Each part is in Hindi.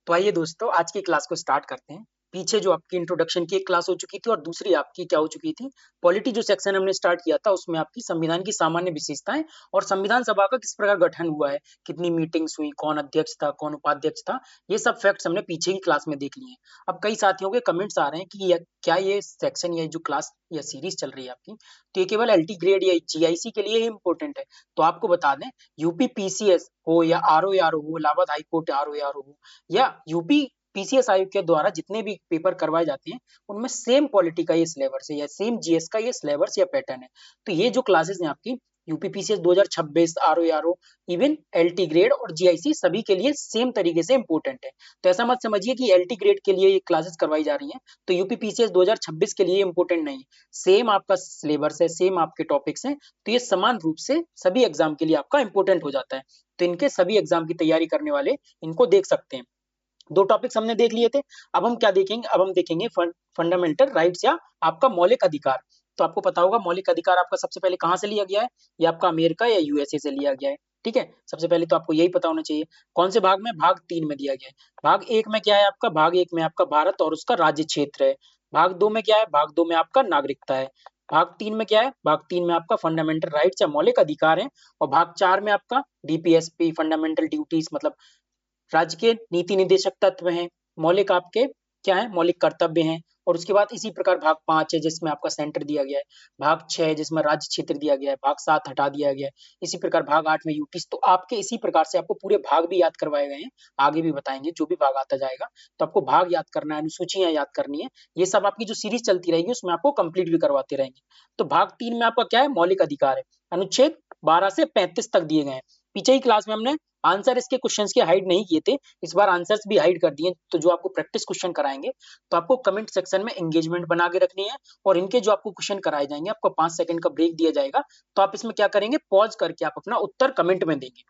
तो आइए दोस्तों आज की क्लास को स्टार्ट करते हैं। पीछे जो आपकी इंट्रोडक्शन की एक क्लास हो चुकी थी और दूसरी आपकी क्या हो चुकी थी, पॉलिटी जो सेक्शन हमने स्टार्ट किया था उसमें आपकी संविधान की सामान्य विशेषताएं और संविधान सभा का किस प्रकार गठन हुआ है, कितनी मीटिंग्स हुई, कौन अध्यक्ष था, कौन उपाध्यक्ष था, ये सब फैक्ट्स हमने पीछे की क्लास में देख लिए हैं। अब कई साथियों के कमेंट्स आ रहे हैं कि क्या ये सेक्शन या जो क्लास या सीरीज चल रही है आपकी, तो ये केवल एलटी ग्रेड या जीआईसी के लिए ही इंपॉर्टेंट है। तो आपको बता दें, यूपी पीसीएस हो या आरओ हो, इलाहाबाद हाईकोर्ट आरओ हो या यूपी पीसीएस आयोग के द्वारा जितने भी पेपर करवाए जाते हैं उनमें सेम पॉलिटी का ये सिलेबस है या सेम जीएस का ये सिलेबस या पैटर्न है। तो ये जो क्लासेस हैं आपकी UP PCS 2026 RO even LT grade और जीआईसी सभी के लिए सेम तरीके से इंपॉर्टेंट है। तो ऐसा मत समझिए कि एलटी ग्रेड के लिए ये क्लासेस करवाई जा रही हैं तो यूपी पीसीएस 2026 के लिए इंपॉर्टेंट नहीं है। सेम आपका सिलेबस है, सेम आपके टॉपिक्स हैं, तो ये समान रूप से सभी एग्जाम के लिए आपका इंपॉर्टेंट हो जाता है। तो इनके सभी एग्जाम की तैयारी करने वाले इनको देख सकते हैं। दो टॉपिक्स हमने देख लिए थे। अब हम क्या देखेंगे, अब हम देखेंगे फंडामेंटल राइट्स या आपका मौलिक अधिकार। तो आपको पता होगा मौलिक अधिकार आपका सबसे पहले कहाँ से लिया गया है, ये आपका अमेरिका या यूएसए से लिया गया है। ठीक है, सबसे पहले तो आपको यही पता होना चाहिए। कौन से भाग में, भाग 3 में दिया गया है। भाग 1 में क्या है आपका, भाग 1 में आपका भारत और उसका राज्य क्षेत्र है। भाग 2 में क्या है, भाग 2 में आपका नागरिकता है। भाग 3 में क्या है, भाग 3 में आपका फंडामेंटल राइट्स या मौलिक अधिकार है। और भाग 4 में आपका डीपीएसपी फंडामेंटल ड्यूटीज मतलब राज्य के नीति निदेशक तत्व हैं, मौलिक आपके क्या है, मौलिक कर्तव्य हैं। और उसके बाद इसी प्रकार भाग 5 है जिसमें आपका सेंटर दिया गया है। भाग 6 है जिसमें राज्य क्षेत्र दिया गया है। भाग 7 हटा दिया गया है। इसी प्रकार भाग 8 में यूटीज। तो आपके इसी प्रकार से आपको पूरे भाग भी याद करवाए गए हैं। आगे भी बताएंगे जो भी भाग आता जाएगा। तो आपको भाग याद करना है, अनुसूचियां याद करनी है। ये सब आपकी जो सीरीज चलती रहेगी उसमें आपको कंप्लीट भी करवाते रहेंगे। तो भाग 3 में आपका क्या है, मौलिक अधिकार है। अनुच्छेद 12 से 35 तक दिए गए हैं। पीछे ही क्लास में हमने आंसर इसके क्वेश्चंस के हाइड नहीं किए थे, इस बार आंसर्स भी हाइड कर दिए। तो जो आपको प्रैक्टिस क्वेश्चन कराएंगे तो आपको कमेंट सेक्शन में एंगेजमेंट बना के रखनी है। और इनके जो आपको क्वेश्चन कराए जाएंगे आपको 5 सेकंड का ब्रेक दिया जाएगा। तो आप इसमें क्या करेंगे, पॉज करके आप अपना उत्तर कमेंट में देंगे।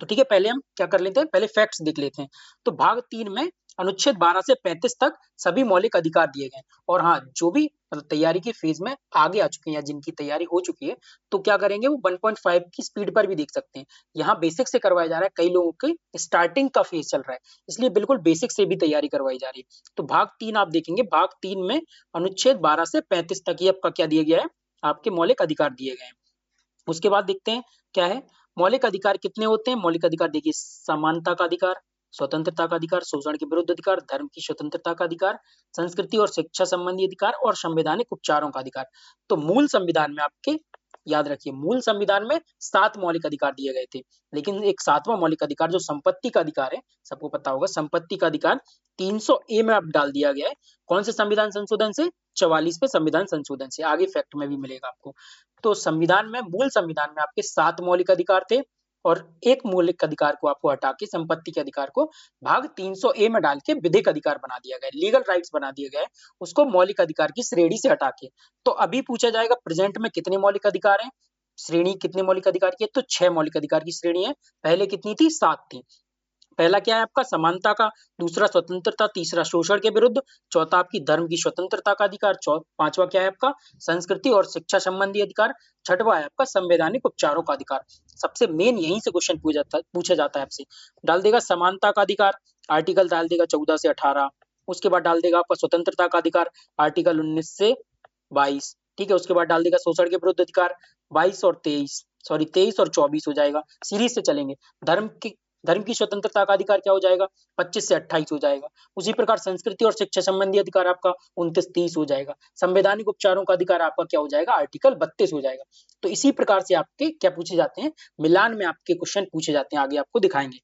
तो ठीक है, पहले हम क्या कर लेते हैं, पहले फैक्ट्स देख लेते हैं। तो भाग 3 में अनुच्छेद 12 से 35 तक सभी मौलिक अधिकार दिए गए हैं। और हाँ, जो भी मतलब तैयारी के फेज में आगे आ चुके हैं या जिनकी तैयारी हो चुकी है तो क्या करेंगे, वो 1.5 की स्पीड पर भी देख सकते हैं। यहाँ बेसिक से करवाया जा रहा है, कई लोगों के स्टार्टिंग का फेज चल रहा है, इसलिए बिल्कुल बेसिक से भी तैयारी करवाई जा रही है। तो भाग 3 आप देखेंगे, भाग 3 में अनुच्छेद 12 से 35 तक ये आपका क्या दिया गया है, आपके मौलिक अधिकार दिए गए हैं। उसके बाद देखते हैं क्या है, मौलिक अधिकार कितने होते हैं। मौलिक अधिकार देखिए, समानता का अधिकार, स्वतंत्रता का अधिकार, शोषण के विरुद्ध अधिकार, धर्म की स्वतंत्रता का अधिकार, संस्कृति और शिक्षा संबंधी अधिकार और संवैधानिक उपचारों का अधिकार। तो मूल संविधान में आपके याद रखिए, मूल संविधान में 7 मौलिक अधिकार दिए गए थे, लेकिन एक 7वां मौलिक अधिकार जो संपत्ति का अधिकार है, सबको पता होगा संपत्ति का अधिकार 300 ए में अब डाल दिया गया है। कौन से संविधान संशोधन से, 44वें संविधान संशोधन से। आगे फैक्ट में भी मिलेगा आपको। तो संविधान में, मूल संविधान में आपके 7 मौलिक अधिकार थे और एक मौलिक अधिकार को आपको हटा के, संपत्ति के अधिकार को भाग 300 ए में डाल के विधिक अधिकार बना दिया गया, लीगल राइट्स बना दिए गए, उसको मौलिक अधिकार की श्रेणी से हटा के। तो अभी पूछा जाएगा प्रेजेंट में कितने मौलिक अधिकार हैं, श्रेणी कितने मौलिक अधिकार की है, तो 6 मौलिक अधिकार की श्रेणी है। पहले कितनी थी, 7 थी। पहला क्या है आपका, समानता का, दूसरा स्वतंत्रता, तीसरा शोषण के विरुद्ध, चौथा आपकी धर्म की स्वतंत्रता का अधिकार, पांचवा क्या है आपका संस्कृति और शिक्षा संबंधी अधिकार, छठवा है आपका संवैधानिक उपचारों का अधिकार। सबसे मेन यहीं से क्वेश्चन पूछा जाता है आपसे। डाल देगा समानता का अधिकार, आर्टिकल डाल देगा 14 से 18। उसके बाद डाल देगा आपका स्वतंत्रता का अधिकार, आर्टिकल 19 से 22। ठीक है, उसके बाद डाल देगा शोषण के विरुद्ध अधिकार 22 और 23, सॉरी 23 और 24 हो जाएगा, सीरीज से चलेंगे। धर्म की स्वतंत्रता का अधिकार क्या हो जाएगा, 25 से 28 हो जाएगा। उसी प्रकार संस्कृति और शिक्षा संबंधी अधिकार आपका 29-30 हो जाएगा। संवैधानिक उपचारों का अधिकार आपका क्या हो जाएगा, आर्टिकल 32 हो जाएगा। तो इसी प्रकार से आपके क्या पूछे जाते हैं, मिलान में आपके क्वेश्चन पूछे जाते हैं, आगे आपको दिखाएंगे।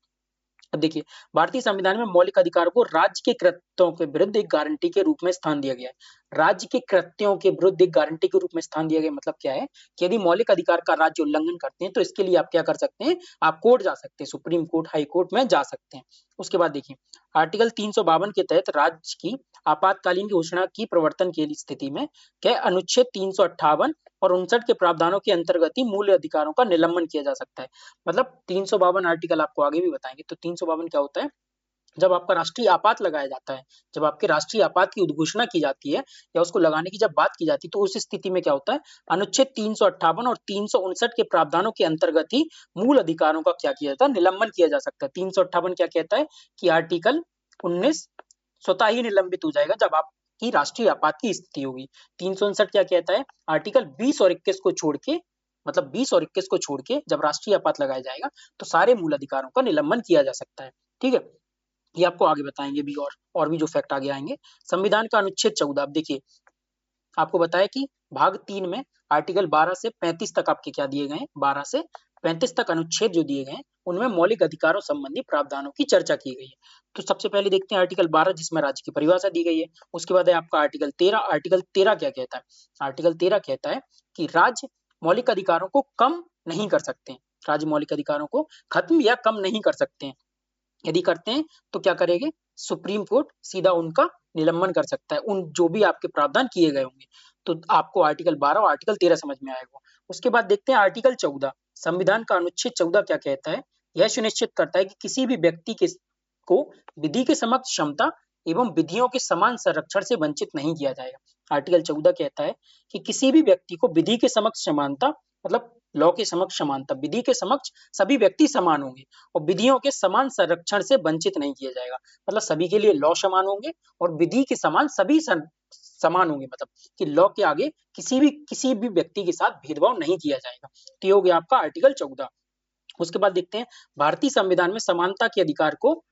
अब देखिए, भारतीय संविधान में मौलिक अधिकारों को राज्य के कृत्यों के विरुद्ध एक गारंटी के रूप में स्थान दिया गया है। राज्य के कृत्यों के विरुद्ध एक गारंटी के रूप में स्थान दिया गया मतलब क्या है कि यदि मौलिक अधिकार का राज्य उल्लंघन करते हैं तो इसके लिए आप क्या कर सकते हैं, आप कोर्ट जा सकते हैं, सुप्रीम कोर्ट, हाई कोर्ट में जा सकते हैं। उसके बाद देखिए, आर्टिकल 352 के तहत राज्य की आपातकालीन घोषणा की प्रवर्तन की स्थिति में क्या, अनुच्छेद 358 और 59 के प्रावधानों के अंतर्गत ही मूल अधिकारों का निलंबन किया जा सकता है। मतलब 352 आर्टिकल आपको आगे भी बताएंगे। तो 352 क्या होता है, जब आपका राष्ट्रीय आपात लगाया जाता है, जब आपके राष्ट्रीय आपात की उद्घोषणा की जाती है या उसको लगाने की जब बात की जाती है, तो उस स्थिति में क्या होता है, अनुच्छेद 358 और 359 के प्रावधानों के अंतर्गत ही मूल अधिकारों का क्या किया जाता है, निलंबन किया जा सकता है। 358 क्या कहता है कि आर्टिकल 19 स्वतः ही निलंबित हो जाएगा जब आपकी राष्ट्रीय आपात की स्थिति होगी। 359 क्या कहता है, आर्टिकल 20 और 21 को छोड़ के, मतलब 20 और 21 को छोड़ के जब राष्ट्रीय आपात लगाया जाएगा तो सारे मूल अधिकारों का निलंबन किया जा सकता है। ठीक है, ये आपको आगे बताएंगे भी, और भी जो फैक्ट आगे आएंगे। संविधान का अनुच्छेद 14, अब देखिए आपको बताया कि भाग 3 में आर्टिकल 12 से 35 तक आपके क्या दिए गए हैं, 12 से 35 तक अनुच्छेद जो दिए गए हैं उनमें मौलिक अधिकारों संबंधी प्रावधानों की चर्चा की गई है। तो सबसे पहले देखते हैं आर्टिकल 12 जिसमें राज्य की परिभाषा दी गई है। उसके बाद है आपका आर्टिकल 13। आर्टिकल 13 क्या कहता है, आर्टिकल 13 कहता है कि राज्य मौलिक अधिकारों को कम नहीं कर सकते हैं, राज्य मौलिक अधिकारों को खत्म या कम नहीं कर सकते हैं। यदि करते हैं तो क्या करेंगे, सुप्रीम कोर्ट सीधा उनका निलंबन कर सकता है, उन जो भी आपके प्रावधान किए गए होंगे। तो आपको आर्टिकल 12 और आर्टिकल 13 समझ में आएगा। उसके बाद देखते हैं आर्टिकल 14। संविधान का अनुच्छेद 14 क्या कहता है, यह सुनिश्चित करता है कि किसी भी व्यक्ति के को विधि के समक्ष क्षमता एवं विधियों के समान संरक्षण से वंचित नहीं किया जाएगा। आर्टिकल 14 कहता है कि किसी भी व्यक्ति को विधि के समक्ष समानता, मतलब लॉ के समक्ष समानता, विधि के समक्ष सभी व्यक्ति समान होंगे और विधियों के समान संरक्षण से वंचित नहीं किया जाएगा। मतलब सभी के लिए लॉ समान होंगे और विधि के समान सभी समान होंगे, मतलब कि लॉ के आगे किसी भी व्यक्ति के साथ भेदभाव नहीं किया जाएगा। तो ये हो गया आपका आर्टिकल 14। उसके बाद देखते हैं भारतीय संविधान में समानता के अधिकार को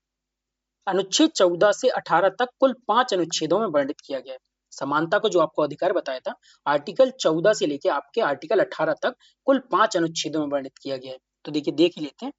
अनुच्छेद 14 से 18 तक कुल 5 अनुच्छेदों में वर्णित किया गया है। समानता को जो आपको अधिकार बताया था, आर्टिकल 14 से लेके आपके आर्टिकल 18 तक कुल 5 अनुच्छेदों में वर्णित किया गया है। तो देखिए देख ही लेते हैं।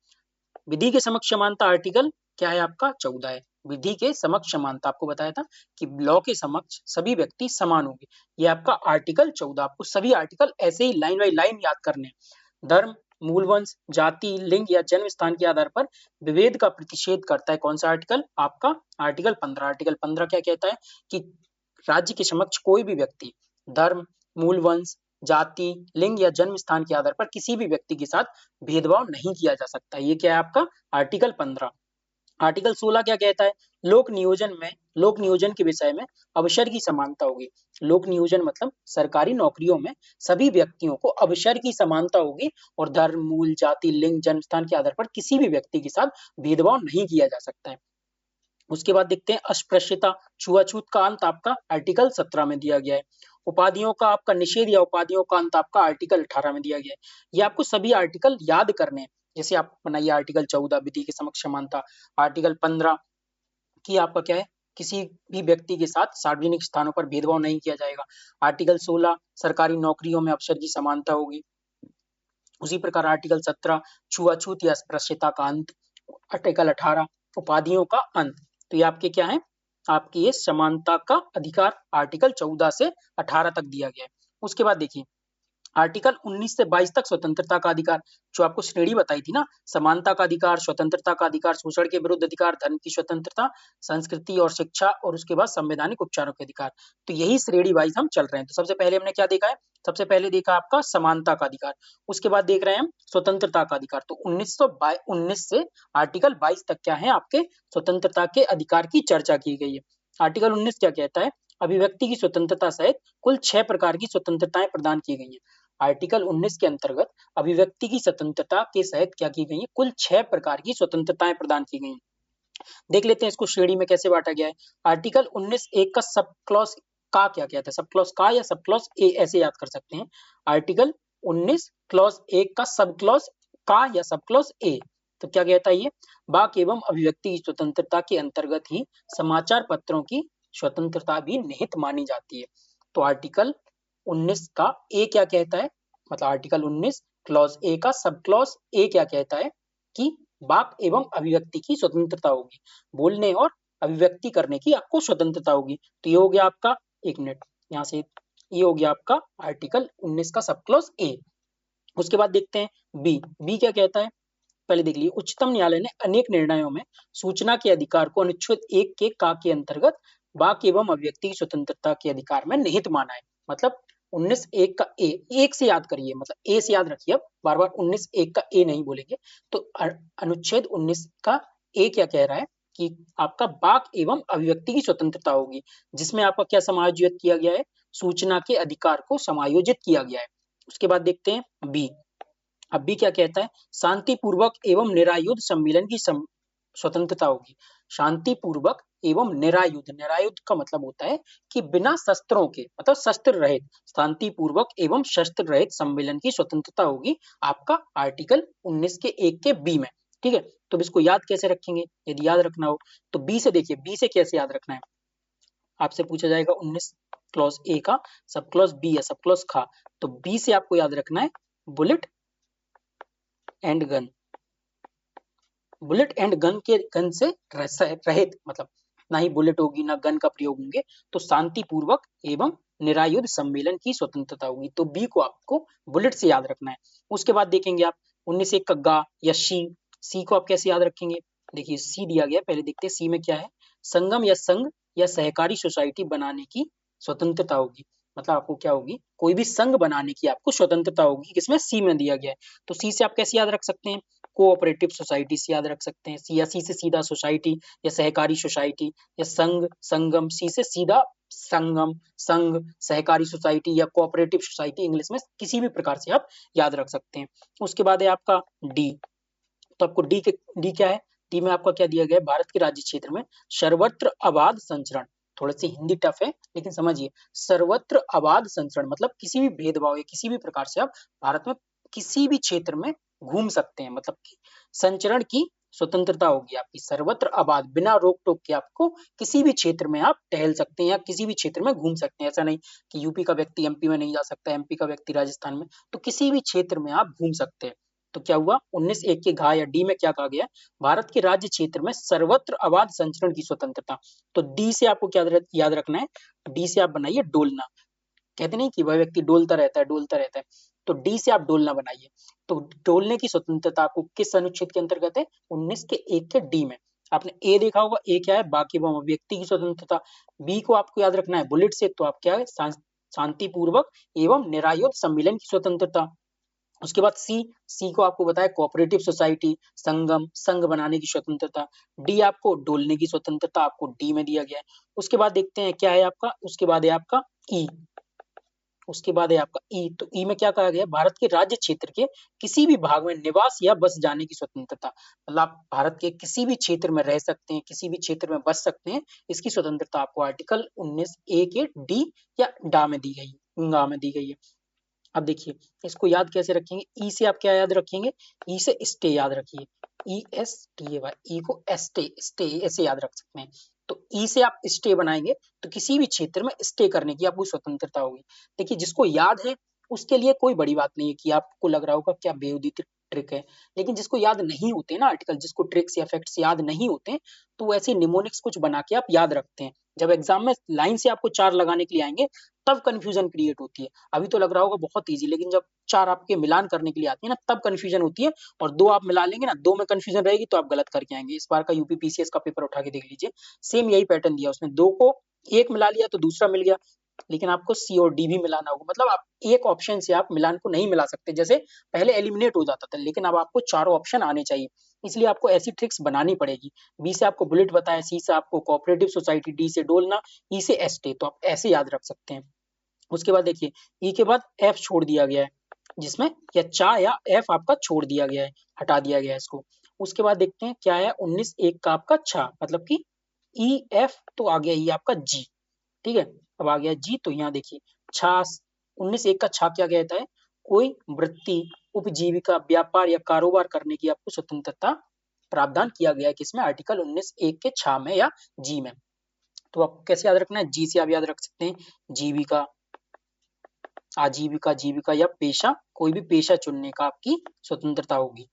विधि के समक्ष समानता आर्टिकल क्या है आपका, 14 है। विधि के समक्ष समानता आपको बताया था कि लॉ के समक्ष सभी व्यक्ति समान होंगे, ये आपका आर्टिकल 14। आपको सभी आर्टिकल ऐसे ही लाइन बाई लाइन याद करने हैं। धर्म, मूल वंश, जाति, लिंग या जन्म स्थान के आधार पर विभेद का प्रतिषेध करता है कौन सा आर्टिकल, आपका आर्टिकल 15। आर्टिकल 15 क्या कहता है कि राज्य के समक्ष कोई भी व्यक्ति धर्म, मूल वंश, जाति, लिंग या जन्म स्थान के आधार पर किसी भी व्यक्ति के साथ भेदभाव नहीं किया जा सकता। ये क्या है आपका आर्टिकल 15। आर्टिकल 16 क्या कहता है, लोक नियोजन के विषय में अवसर की समानता होगी। लोक नियोजन मतलब सरकारी नौकरियों में सभी व्यक्तियों को अवसर की समानता होगी और धर्म, मूल, जाति, लिंग, जन्म स्थान के आधार पर किसी भी व्यक्ति के साथ भेदभाव नहीं किया जा सकता है। उसके बाद देखते हैं अस्पृश्यता, छुआछूत का अंत आपका आर्टिकल 17 में दिया गया है। उपाधियों का आपका निषेध या उपाधियों का अंत आपका आर्टिकल 18 में दिया गया है। ये आपको सभी आर्टिकल याद करने हैं। जैसे आप बनाइए आर्टिकल 14 विधि के समक्ष समानता, आर्टिकल 15 की आपका क्या है, किसी भी व्यक्ति के साथ सार्वजनिक स्थानों पर भेदभाव नहीं किया जाएगा। आर्टिकल 16 सरकारी नौकरियों में अवसर की समानता होगी। उसी प्रकार आर्टिकल 17 छुआछूत या अस्पृश्यता का अंत, आर्टिकल 18 उपाधियों का अंत। तो ये आपके क्या है, आपकी ये समानता का अधिकार आर्टिकल 14 से 18 तक दिया गया है। उसके बाद देखिए आर्टिकल 19 से 22 तक स्वतंत्रता का अधिकार, जो आपको श्रेणी बताई थी ना, समानता का अधिकार, स्वतंत्रता का अधिकार, शोषण के विरुद्ध अधिकार, धर्म की स्वतंत्रता, संस्कृति और शिक्षा, और उसके बाद संवैधानिक उपचारों के अधिकार। तो यही श्रेणी वाइज हम चल रहे हैं। तो सबसे पहले हमने क्या देखा है, सबसे पहले देखा आपका समानता का अधिकार, उसके बाद देख रहे हैं हम स्वतंत्रता का अधिकार। तो 19 से आर्टिकल 22 तक क्या है आपके स्वतंत्रता के अधिकार की चर्चा की गई है। आर्टिकल 19 क्या कहता है, अभिव्यक्ति की स्वतंत्रता सहित कुल 6 प्रकार की स्वतंत्रताएं प्रदान की गई हैं। आर्टिकल 19 के अंतर्गत अभिव्यक्ति की स्वतंत्रता के सहित क्या की गई है, कुल 6 प्रकार की स्वतंत्रताएं प्रदान की गई हैं। देख लेते हैं इसको श्रेणी में कैसे बांटा गया है। आर्टिकल 19 एक का सब क्लॉज का क्या कहता है, सब क्लॉज का या सब क्लॉज ए ऐसे याद कर सकते हैं। आर्टिकल 19 क्लॉज एक का सब क्लॉज का या सब क्लॉज ए, तो क्या कहता है ये, वाक एवं अभिव्यक्ति की स्वतंत्रता के अंतर्गत ही समाचार पत्रों की स्वतंत्रता भी निहित मानी जाती है। तो आर्टिकल 19 का ए क्या कहता है, मतलब आर्टिकल 19 क्लॉज ए का सब क्लॉज ए क्या कहता है कि वाक एवं अभिव्यक्ति की स्वतंत्रता होगी, बोलने और अभिव्यक्ति करने की आपको स्वतंत्रता होगी। तो ये हो गया आपका, एक मिनट यहाँ से, ये हो गया आपका आर्टिकल 19 का सब क्लॉज ए। उसके बाद देखते हैं बी क्या कहता है। पहले देख लीजिए, उच्चतम न्यायालय ने अनेक निर्णयों में सूचना के अधिकार को अनुच्छेद 1 के का के अंतर्गत वाक एवं अभिव्यक्ति की स्वतंत्रता के अधिकार में निहित माना है। मतलब 19 1 का ए, एक से याद करिए, मतलब ए से याद रखिए, अब बार बार 19 1 का ए नहीं बोलेंगे। तो अनुच्छेद 19 का ए क्या कह रहा है कि आपका वाक एवं अभिव्यक्ति की स्वतंत्रता होगी, जिसमें आपका क्या समायोजित किया गया है, सूचना के अधिकार को समायोजित किया गया है। उसके बाद देखते हैं बी। अब भी क्या कहता है, शांतिपूर्वक एवं निरायुध सम्मेलन की स्वतंत्रता होगी। शांतिपूर्वक एवं निरायुध, निरायुध का मतलब होता है कि बिना शस्त्रों के, मतलब शस्त्र रहित, शांतिपूर्वक एवं शस्त्र रहित सम्मेलन की स्वतंत्रता होगी, आपका आर्टिकल 19 के 1 के बी में। ठीक है, तो इसको याद कैसे रखेंगे, यदि याद रखना हो तो बी से देखिए, बी से कैसे याद रखना है, आपसे पूछा जाएगा 19 क्लॉज ए का सब क्लॉज बी है, सब क्लॉज खा, तो बी से आपको याद रखना है bullet and gun, bullet and gun के, गन से रहित, मतलब ना ही बुलेट होगी ना गन का प्रयोग होंगे, तो शांतिपूर्वक एवं निरायुध सम्मेलन की स्वतंत्रता होगी, तो बी को आपको बुलेट से याद रखना है। उसके बाद देखेंगे आप 19 एक का गा या सी को आप कैसे याद रखेंगे, देखिए सी दिया गया, पहले देखते हैं सी में क्या है, संगम या संघ या सहकारी सोसाइटी बनाने की स्वतंत्रता होगी, मतलब आपको क्या होगी, कोई भी संघ बनाने की आपको स्वतंत्रता होगी, किसमें, सी में दिया गया है। तो सी से आप कैसे याद रख सकते हैं, कोऑपरेटिव सोसाइटी से याद रख सकते हैं, सी या सी से सीधा सोसाइटी या सहकारी सोसाइटी या संघ संगम, सी से सीधा संगम संघ सहकारी सोसाइटी या कोऑपरेटिव सोसाइटी, इंग्लिश में किसी भी प्रकार से आप याद रख सकते हैं। उसके बाद है आपका डी, तो आपको डी क्या है, डी में आपका क्या दिया गया है, भारत के राज्य क्षेत्र में सर्वत्र अबाध संचरण, थोड़ी सी हिंदी टफ है लेकिन समझिए, सर्वत्र अबाध संचरण मतलब किसी भी भेदभाव या किसी भी प्रकार से आप भारत में किसी भी क्षेत्र में घूम सकते हैं, मतलब कि संचरण की स्वतंत्रता होगी आपकी, सर्वत्र आबाद, बिना रोक टोक के आपको किसी भी क्षेत्र में आप टहल सकते हैं या किसी भी क्षेत्र में घूम सकते हैं, ऐसा नहीं कि यूपी का व्यक्ति एमपी में नहीं जा सकता, एमपी का व्यक्ति राजस्थान में, तो किसी भी क्षेत्र में आप घूम सकते हैं। तो क्या हुआ, 19 एक के घा या डी में क्या कहा गया, भारत के राज्य क्षेत्र में सर्वत्र अबाध संचरण की स्वतंत्रता। तो डी से आपको क्या याद रखना है, डी से आप बनाइए डोलना, कहते नहीं कि वह व्यक्ति डोलता रहता है, डोलता रहता है, तो डी से आप डोलना बनाइए। तो डोलने की स्वतंत्रता आपको किस अनुच्छेद के अंतर्गत है, 19 के 1 के डी में। आपने ए देखा होगा, ए क्या है, बाकी वो व्यक्ति की स्वतंत्रता, बी को आपको याद रखना है बुलेट से, तो आप क्या है, शांतिपूर्वक एवं निरायुध सम्मेलन की स्वतंत्रता। उसके बाद सी को आपको बताया कोऑपरेटिव सोसाइटी, संगम, संघ बनाने की स्वतंत्रता। डी आपको डोलने की स्वतंत्रता, आपको डी में दिया गया है। उसके बाद देखते हैं क्या है आपका, उसके बाद है आपका ई, उसके बाद है आपका ई, तो ई में क्या कहा गया, भारत के राज्य क्षेत्र के किसी भी भाग में निवास या बस जाने की स्वतंत्रता, मतलब आप भारत के किसी भी क्षेत्र में रह सकते हैं, किसी भी क्षेत्र में बस सकते हैं, इसकी स्वतंत्रता आपको आर्टिकल 19 ए के डी या डा में दी गई, गा में दी गई है। अब देखिए इसको याद कैसे रखेंगे, ई से आप क्या याद रखेंगे, ई से स्टे याद रखिए, E S T A Y, E को स्टे, स्टे ऐसे याद रख सकते हैं। तो ई से आप स्टे बनाएंगे तो किसी भी क्षेत्र में स्टे करने की आपको स्वतंत्रता होगी। देखिए जिसको याद है उसके लिए कोई बड़ी बात नहीं है कि आपको लग रहा होगा क्या बेहूदी ट्रिक है, लेकिन जिसको याद नहीं होते ना आर्टिकल, जिसको ट्रिक्स या फैक्ट्स याद नहीं होते, तो ऐसे निमोनिक्स कुछ बना के आप याद रखते हैं, जब एग्जाम में लाइन से आपको 4 लगाने के लिए आएंगे तब कंफ्यूजन क्रिएट होती है। अभी तो लग रहा होगा बहुत ईजी, लेकिन जब 4 आपके मिलान करने के लिए आती है ना, तब कंफ्यूजन होती है, और 2 आप मिला लेंगे ना, 2 में कंफ्यूजन रहेगी तो आप गलत करके आएंगे। इस बार का यूपी पीसीएस का पेपर उठा के देख लीजिए, सेम यही पैटर्न दिया उसने, 2 को 1 मिला लिया तो दूसरा मिल गया, लेकिन आपको सी और डी भी मिलाना होगा, मतलब आप एक ऑप्शन से आप मिलान को नहीं मिला सकते, जैसे पहले एलिमिनेट हो जाता था, लेकिन अब आपको चारों ऑप्शन आने चाहिए, इसलिए आपको ऐसी ट्रिक्स बनानी पड़ेगी। बी से आपको बुलेट बताया, सी से आपको कोऑपरेटिव सोसाइटी, डी से डोलना, ई से एस्टे, तो आप ऐसे याद रख सकते हैं। उसके बाद देखिए ई के बाद एफ छोड़ दिया गया है, जिसमें या चा या एफ आपका छोड़ दिया गया है, हटा दिया गया है इसको। उसके बाद देखते हैं क्या है, 19 एक का आपका छा, मतलब कि ई एफ तो आ गया, ये आपका जी, ठीक है, अब आ गया जी, तो यहाँ देखिए छा, 19 एक का छा क्या कहता है, कोई वृत्ति, उपजीविका, व्यापार या कारोबार करने की आपको स्वतंत्रता प्रावधान किया गया है, किसमें, आर्टिकल 19 एक के छा में या जी में। तो आपको कैसे याद रखना है, जी से आप याद रख सकते हैं जीविका, आजीविका, जीविका या पेशा, कोई भी पेशा चुनने का आपकी स्वतंत्रता होगी।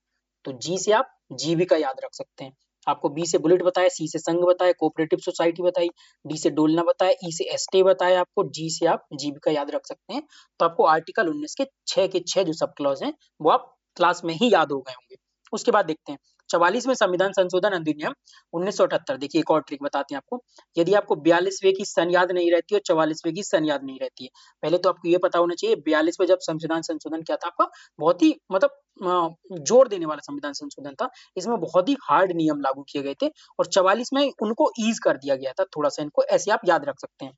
तो जी से आप जीविका याद रख सकते हैं। आपको बी से बुलेट बताया, सी से संघ बताया, कोऑपरेटिव सोसाइटी बताई, डी से डोलना बताया, ई से एस्टे बताया आपको, जी से आप जीविका याद रख सकते हैं। तो आपको आर्टिकल 19 के 6 जो सब क्लॉज हैं वो आप क्लास में ही याद हो गए होंगे। उसके बाद देखते हैं 44वें संविधान संशोधन अधिनियम 1978। देखिए एक और ट्रिक बताते हैं आपको, यदि आपको 42वें की सन याद नहीं रहती और 44वें की सन याद नहीं रहती है, पहले तो आपको ये पता होना चाहिए 42वें जब संविधान संशोधन क्या था आपका, बहुत ही मतलब जोर देने वाला संविधान संशोधन था, इसमें बहुत ही हार्ड नियम लागू किए गए थे, और 44 में उनको ईज कर दिया गया था थोड़ा सा, इनको ऐसे आप याद रख सकते हैं।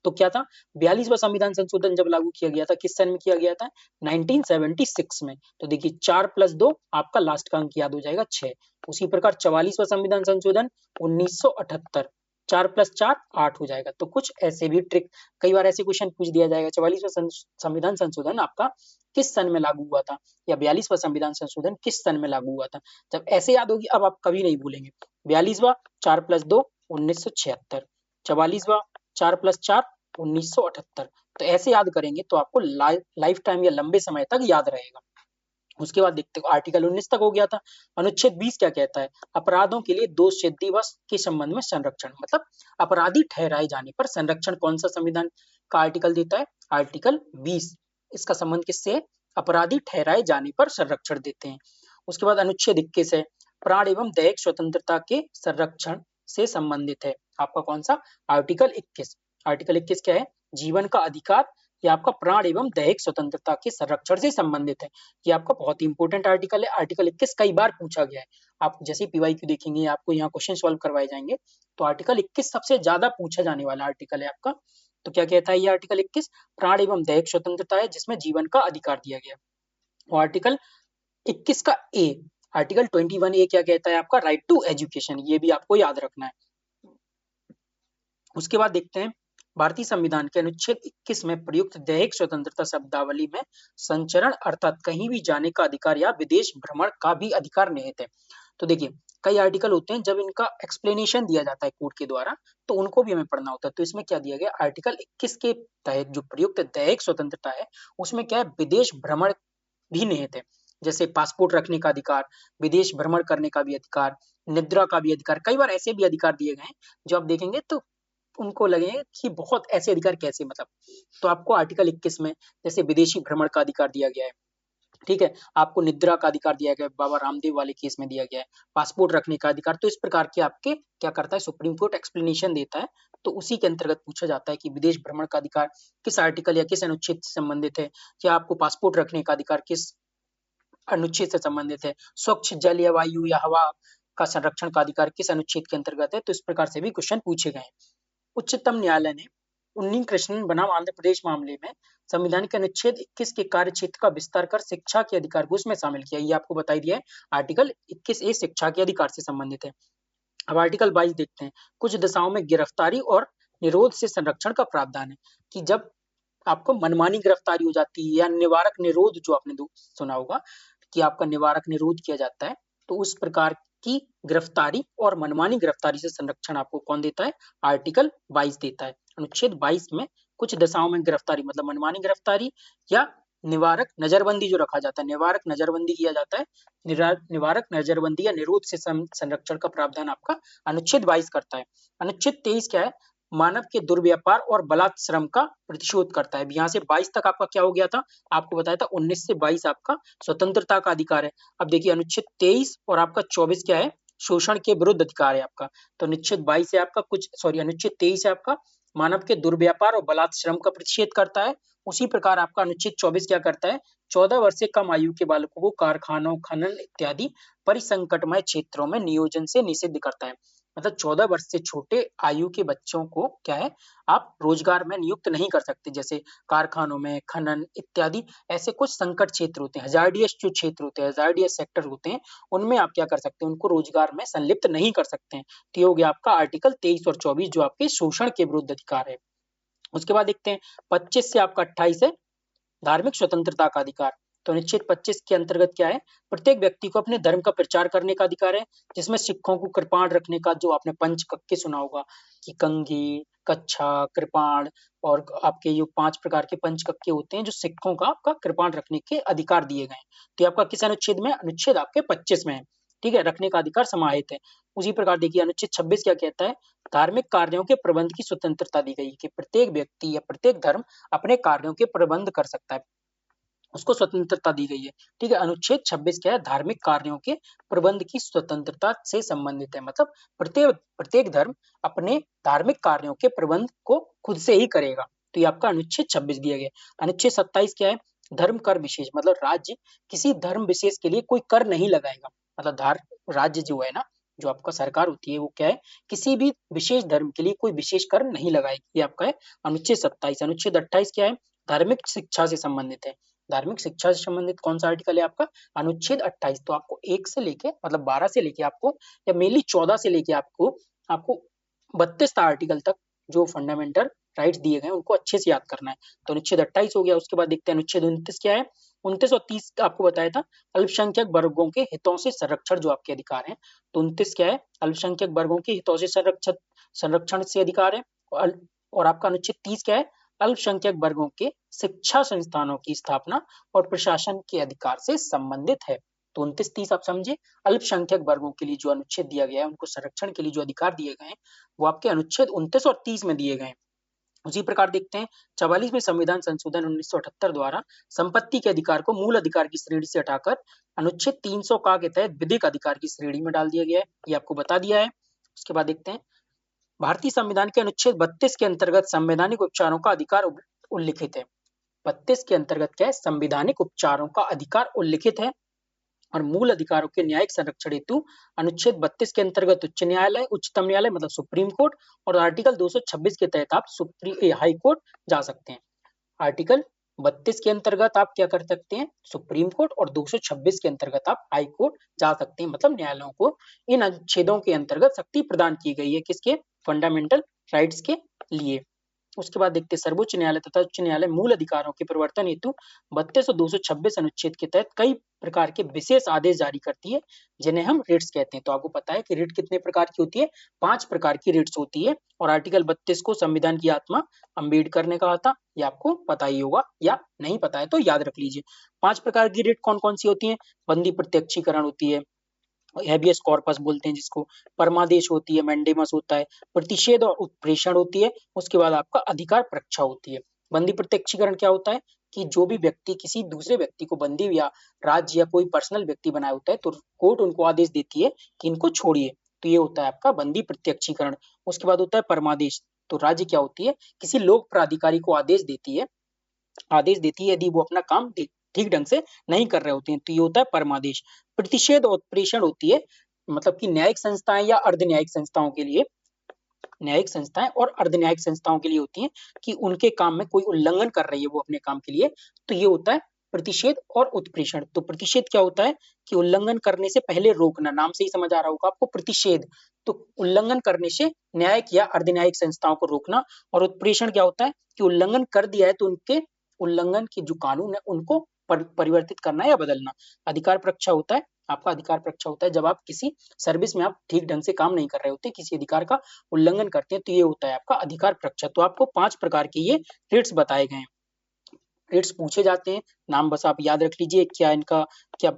तो क्या था, 42वां संविधान संशोधन जब लागू किया गया था, किस सन में किया गया था, 1976 में। तो देखिए 4+2 आपका लास्ट का अंक याद हो जाएगा 6। उसी प्रकार 44वां संविधान संशोधन 1978, 4+4 8 हो जाएगा। तो कुछ ऐसे भी ट्रिक, कई बार ऐसे क्वेश्चन पूछ दिया जाएगा, 44वां संविधान संशोधन आपका किस सन में लागू हुआ था, या 42वां संविधान संशोधन किस सन में लागू हुआ था। जब ऐसे याद होगी, अब आप कभी नहीं भूलेंगे। 42वां 4+2 1976, 44वां 4+4 1978। तो ऐसे याद करेंगे तो आपको लाइफ टाइम या लंबे समय तक याद रहेगा। उसके बाद देखते हो आर्टिकल 19 तक हो गया था। अनुच्छेद 20 क्या कहता है, अपराधों के लिए दोष सिद्धिवश के संबंध में संरक्षण, मतलब अपराधी ठहराए जाने पर संरक्षण कौन सा संविधान का आर्टिकल देता है, आर्टिकल 20। इसका संबंध किससे है, अपराधी ठहराए जाने पर संरक्षण देते हैं। उसके बाद अनुच्छेद 21 है, प्राण एवं दैहिक स्वतंत्रता के संरक्षण से संबंधित है। आपका कौन सा, आर्टिकल 21। आर्टिकल 21 क्या है, जीवन का अधिकार, ये आपका प्राण एवं दैहिक स्वतंत्रता के संरक्षण से संबंधित है। ये आपका बहुत ही इंपॉर्टेंट आर्टिकल है। आर्टिकल 21 कई बार पूछा गया है। आप जैसे पीवाईक्यू देखेंगे, आपको यहाँ क्वेश्चन सॉल्व करवाए जाएंगे, तो आर्टिकल 21 सबसे ज्यादा पूछा जाने वाला आर्टिकल है आपका। तो क्या कहता है ये आर्टिकल 21, प्राण एवं दैहिक स्वतंत्रता है जिसमें जीवन का अधिकार दिया गया। और आर्टिकल 21 का ए, आर्टिकल 21A क्या कहता है आपका, राइट टू एजुकेशन, ये भी आपको याद रखना है। उसके बाद देखते हैं भारतीय संविधान के अनुच्छेद 21 में प्रयुक्त दैहिक स्वतंत्रता शब्दावली में संचरण अर्थात कहीं भी जाने का अधिकार या विदेश भ्रमण का भी अधिकार निहित है। तो देखिए कई आर्टिकल होते हैं, जब इनका एक्सप्लेनेशन दिया जाता है कोर्ट के द्वारा, तो उनको भी हमें पढ़ना होता है। तो इसमें क्या दिया गया, आर्टिकल 21 के तहत जो प्रयुक्त दैहिक स्वतंत्रता है, उसमें क्या है, विदेश भ्रमण भी निहित है। जैसे पासपोर्ट रखने का अधिकार, विदेश भ्रमण करने का भी अधिकार, निद्रा का भी अधिकार। कई बार ऐसे भी अधिकार दिए गए हैं जो आप देखेंगे तो उनको लगे कि बहुत ऐसे अधिकार कैसे, मतलब। तो आपको आर्टिकल 21 में जैसे विदेशी भ्रमण का अधिकार दिया गया है, ठीक है, आपको निद्रा का अधिकार दिया गया है, बाबा रामदेव वाले केस में दिया गया है, पासपोर्ट रखने का अधिकार। तो इस प्रकार के आपके क्या करता है, सुप्रीम कोर्ट एक्सप्लेनेशन देता है, तो उसी के अंतर्गत पूछा जाता है कि विदेश भ्रमण का अधिकार किस आर्टिकल या किस अनुच्छेद से संबंधित है, या आपको पासपोर्ट रखने का अधिकार किस अनुच्छेद से संबंधित है, स्वच्छ जल या वायु या हवा का संरक्षण का अधिकार किस अनुच्छेद के अंतर्गत है। तो इस प्रकार से भी क्वेश्चन पूछे गए हैं। उच्चतम न्यायालय ने उन्नी कृष्णन बनाम आंध्र प्रदेश मामले में संविधान के अनुच्छेद 21 के कार्य क्षेत्र का विस्तार कर शिक्षा के अधिकार को उसमें शामिल किया। ये आपको बताई दिया है, आर्टिकल 21A शिक्षा के अधिकार से संबंधित है। अब आर्टिकल 22 देखते हैं, कुछ दशाओं में गिरफ्तारी और निरोध से संरक्षण का प्रावधान है, कि जब आपको मनमानी गिरफ्तारी हो जाती है या निवारक निरोध, जो आपने सुना होगा कि आपका निवारक निरोध किया जाता है, तो उस प्रकार की गिरफ्तारी और मनमानी गिरफ्तारी से संरक्षण आपको कौन देता है, आर्टिकल 22 देता है। अनुच्छेद 22 में कुछ दशाओं में गिरफ्तारी मतलब मनमानी गिरफ्तारी या निवारक नजरबंदी जो रखा जाता है, निवारक नजरबंदी किया जाता है, निवारक नजरबंदी या निरोध से संरक्षण का प्रावधान आपका अनुच्छेद 22 करता है। अनुच्छेद 23 क्या है, मानव के दुर्व्यापार और बलात्श्रम का प्रतिशोध करता है। यहाँ से 22 तक आपका क्या हो गया था, आपको बताया था 19 से 22 आपका स्वतंत्रता का अधिकार है। अब देखिए अनुच्छेद 23 और आपका 24 क्या है, शोषण के विरुद्ध अधिकार है आपका। तो अनुच्छेद 22 है आपका अनुच्छेद 23 है आपका मानव के दुर्व्यापार और बलात्श्रम का प्रतिषेध करता है। उसी प्रकार आपका अनुच्छेद 24 क्या करता है, 14 वर्ष से कम आयु के बालकों को कारखानों, खनन इत्यादि परिसंकटमय क्षेत्रों में नियोजन से निषिद्ध करता है। मतलब 14 वर्ष से छोटे आयु के बच्चों को क्या है, आप रोजगार में नियुक्त नहीं कर सकते। जैसे कारखानों में, खनन इत्यादि ऐसे कुछ संकट क्षेत्र होते हैं, हजार्डियस जो क्षेत्र होते हैं, हजार्डियस सेक्टर होते हैं, उनमें आप क्या कर सकते हैं, उनको रोजगार में संलिप्त नहीं कर सकते हैं। तो ये हो गया आपका आर्टिकल 23 और 24 जो आपके शोषण के विरुद्ध अधिकार है। उसके बाद देखते हैं 25 से आपका 28 है धार्मिक स्वतंत्रता का अधिकार। तो अनुच्छेद 25 के अंतर्गत क्या है, प्रत्येक व्यक्ति को अपने धर्म का प्रचार करने का अधिकार है, जिसमें सिखों को कृपाण रखने का, जो आपने पंच कक्के सुना होगा कि कंघी, कच्छा, कृपाण, और आपके ये 5 प्रकार के पंच कक्के होते हैं जो सिखों का आपका कृपाण रखने के अधिकार दिए गए हैं। तो आपका किस अनुच्छेद में, अनुच्छेद आपके 25 में है, ठीक है, रखने का अधिकार समाहित है। उसी प्रकार देखिए अनुच्छेद 26 क्या कहता है, धार्मिक कार्यों के प्रबंध की स्वतंत्रता दी गई कि प्रत्येक व्यक्ति या प्रत्येक धर्म अपने कार्यों के प्रबंध कर सकता है, उसको स्वतंत्रता दी गई है, ठीक है। अनुच्छेद 26 क्या है, धार्मिक कार्यों के प्रबंध की स्वतंत्रता से संबंधित है, मतलब प्रत्येक प्रत्येक धर्म अपने धार्मिक कार्यों के प्रबंध को खुद से ही करेगा। तो ये आपका अनुच्छेद 26 दिया गया। अनुच्छेद 27 क्या है, धर्म कर विशेष, मतलब राज्य किसी धर्म विशेष के लिए कोई कर नहीं लगाएगा। मतलब राज्य जो है ना, जो आपका सरकार होती है वो क्या है, किसी भी विशेष धर्म के लिए कोई विशेष कर नहीं लगाएगी। ये आपका है अनुच्छेद 27। अनुच्छेद 28 क्या है, धार्मिक शिक्षा से संबंधित है। धार्मिक शिक्षा से संबंधित कौन सा आर्टिकल है आपका, अनुच्छेद 28। तो आपको 1 से लेके मतलब 12 से लेके आपको, या मेनली 14 से लेके आपको आपको 32 आर्टिकल तक जो फंडामेंटल राइट्स दिए गए हैं उनको अच्छे से याद करना है। तो अनुच्छेद 28 हो गया। उसके बाद देखते हैं अनुच्छेद 29 क्या है। 29 और 30 आपको बताया था, अल्पसंख्यक वर्गों के हितों से संरक्षण जो आपके अधिकार हैं। तो 29 क्या है, अल्पसंख्यक वर्गों के हितों से संरक्षण संरक्षण से अधिकार है। और आपका अनुच्छेद 30 क्या है, अल्पसंख्यक वर्गों के शिक्षा संस्थानों की स्थापना और प्रशासन के अधिकार से संबंधित है। तो 29-30 आप समझे, अल्पसंख्यक वर्गों के लिए जो अनुच्छेद दिया गया है, उनको संरक्षण के लिए जो अधिकार दिए गए हैं, वो आपके अनुच्छेद 29 और 30 में दिए गए हैं। उसी प्रकार देखते हैं 44वें संविधान संशोधन 1978 द्वारा संपत्ति के अधिकार को मूल अधिकार की श्रेणी से हटाकर अनुच्छेद 300 का के तहत विधिक अधिकार की श्रेणी में डाल दिया गया है। ये आपको बता दिया है। उसके बाद देखते हैं भारतीय संविधान के अनुच्छेद 32 के अंतर्गत संवैधानिक उपचारों का अधिकार उल्लिखित है। 32 के अंतर्गत क्या है, संविधानिक उपचारों का अधिकार उल्लिखित है। और मूल अधिकारों के न्यायिक संरक्षण हेतु अनुच्छेद 32 के अंतर्गत उच्च न्यायालय, उच्चतम न्यायालय मतलब सुप्रीम कोर्ट, और आर्टिकल 226 के तहत आप हाई कोर्ट जा सकते हैं। आर्टिकल 32 के अंतर्गत आप क्या कर सकते हैं, सुप्रीम कोर्ट, और 226 के अंतर्गत आप हाई कोर्ट जा सकते हैं। मतलब न्यायालयों को इन अनुच्छेदों के अंतर्गत शक्ति प्रदान की गई है, किसके, फंडामेंटल राइट्स के लिए। उसके बाद देखते हैं सर्वोच्च न्यायालय तथा उच्च न्यायालय मूल अधिकारों के परिवर्तन हेतु 32 और 226 अनुच्छेद के तहत कई प्रकार के विशेष आदेश जारी करती है, जिन्हें हम रिट्स कहते हैं। तो आपको पता है कि रिट कितने प्रकार की होती है, 5 प्रकार की रिट्स होती है। और आर्टिकल 32 को संविधान की आत्मा अम्बेडकर ने कहा था, ये आपको पता ही होगा, या नहीं पता है तो याद रख लीजिए। 5 प्रकार की रिट कौन कौन सी होती है, बंदी प्रत्यक्षीकरण होती है, हैबियस कॉर्पस बोलते हैं जिसको, परमादेश होती है, मैंडेमस होता है, प्रतिषेध और उत्प्रेषण होती है। उसके बाद आपका अधिकार परीक्षा होती है। बंदी प्रत्यक्षीकरण क्या होता है कि जो भी व्यक्ति किसी दूसरे व्यक्ति को बंदी या राज्य या कोई पर्सनल व्यक्ति बनाया होता है, तो कोर्ट उनको आदेश देती है कि इनको छोड़िए। तो ये होता है आपका बंदी प्रत्यक्षीकरण। उसके बाद होता है परमादेश। तो राज्य क्या होती है, किसी लोक प्राधिकारी को आदेश देती है यदि वो अपना काम ठीक ढंग से नहीं कर रहे होते हैं, तो ये होता है परमादेश। प्रतिषेध और उत्प्रेषण होती है, मतलब कि न्यायिक संस्थाएं या अर्ध न्यायिक संस्थाओं के लिए, न्यायिक संस्थाएं और अर्ध न्यायिक संस्थाओं के लिए होती हैं कि उनके काम में कोई उल्लंघन कर रही है वो अपने काम के लिए, तो ये होता है प्रतिषेध और उत्प्रेषण। तो प्रतिषेध क्या होता है कि उल्लंघन करने से पहले रोकना, नाम से ही समझ आ रहा होगा आपको प्रतिषेध, तो उल्लंघन करने से न्यायिक या अर्ध न्यायिक संस्थाओं को रोकना। और उत्प्रेषण क्या होता है कि उल्लंघन कर दिया है तो उनके उल्लंघन के जो कानून है उनको परिवर्तित करना या बदलना। अधिकार परीक्षा होता है, आपका अधिकार परीक्षा होता है जब आप किसी सर्विस में आप ठीक ढंग से काम नहीं कर रहे होते, किसी अधिकार का उल्लंघन करते हैं, तो ये होता है आपका अधिकार परीक्षा। तो आपको 5 प्रकार के ये रिट्स बताए गए हैं। रिट्स पूछे जाते हैं, नाम बस आप याद रख लीजिए, क्या इनका क्या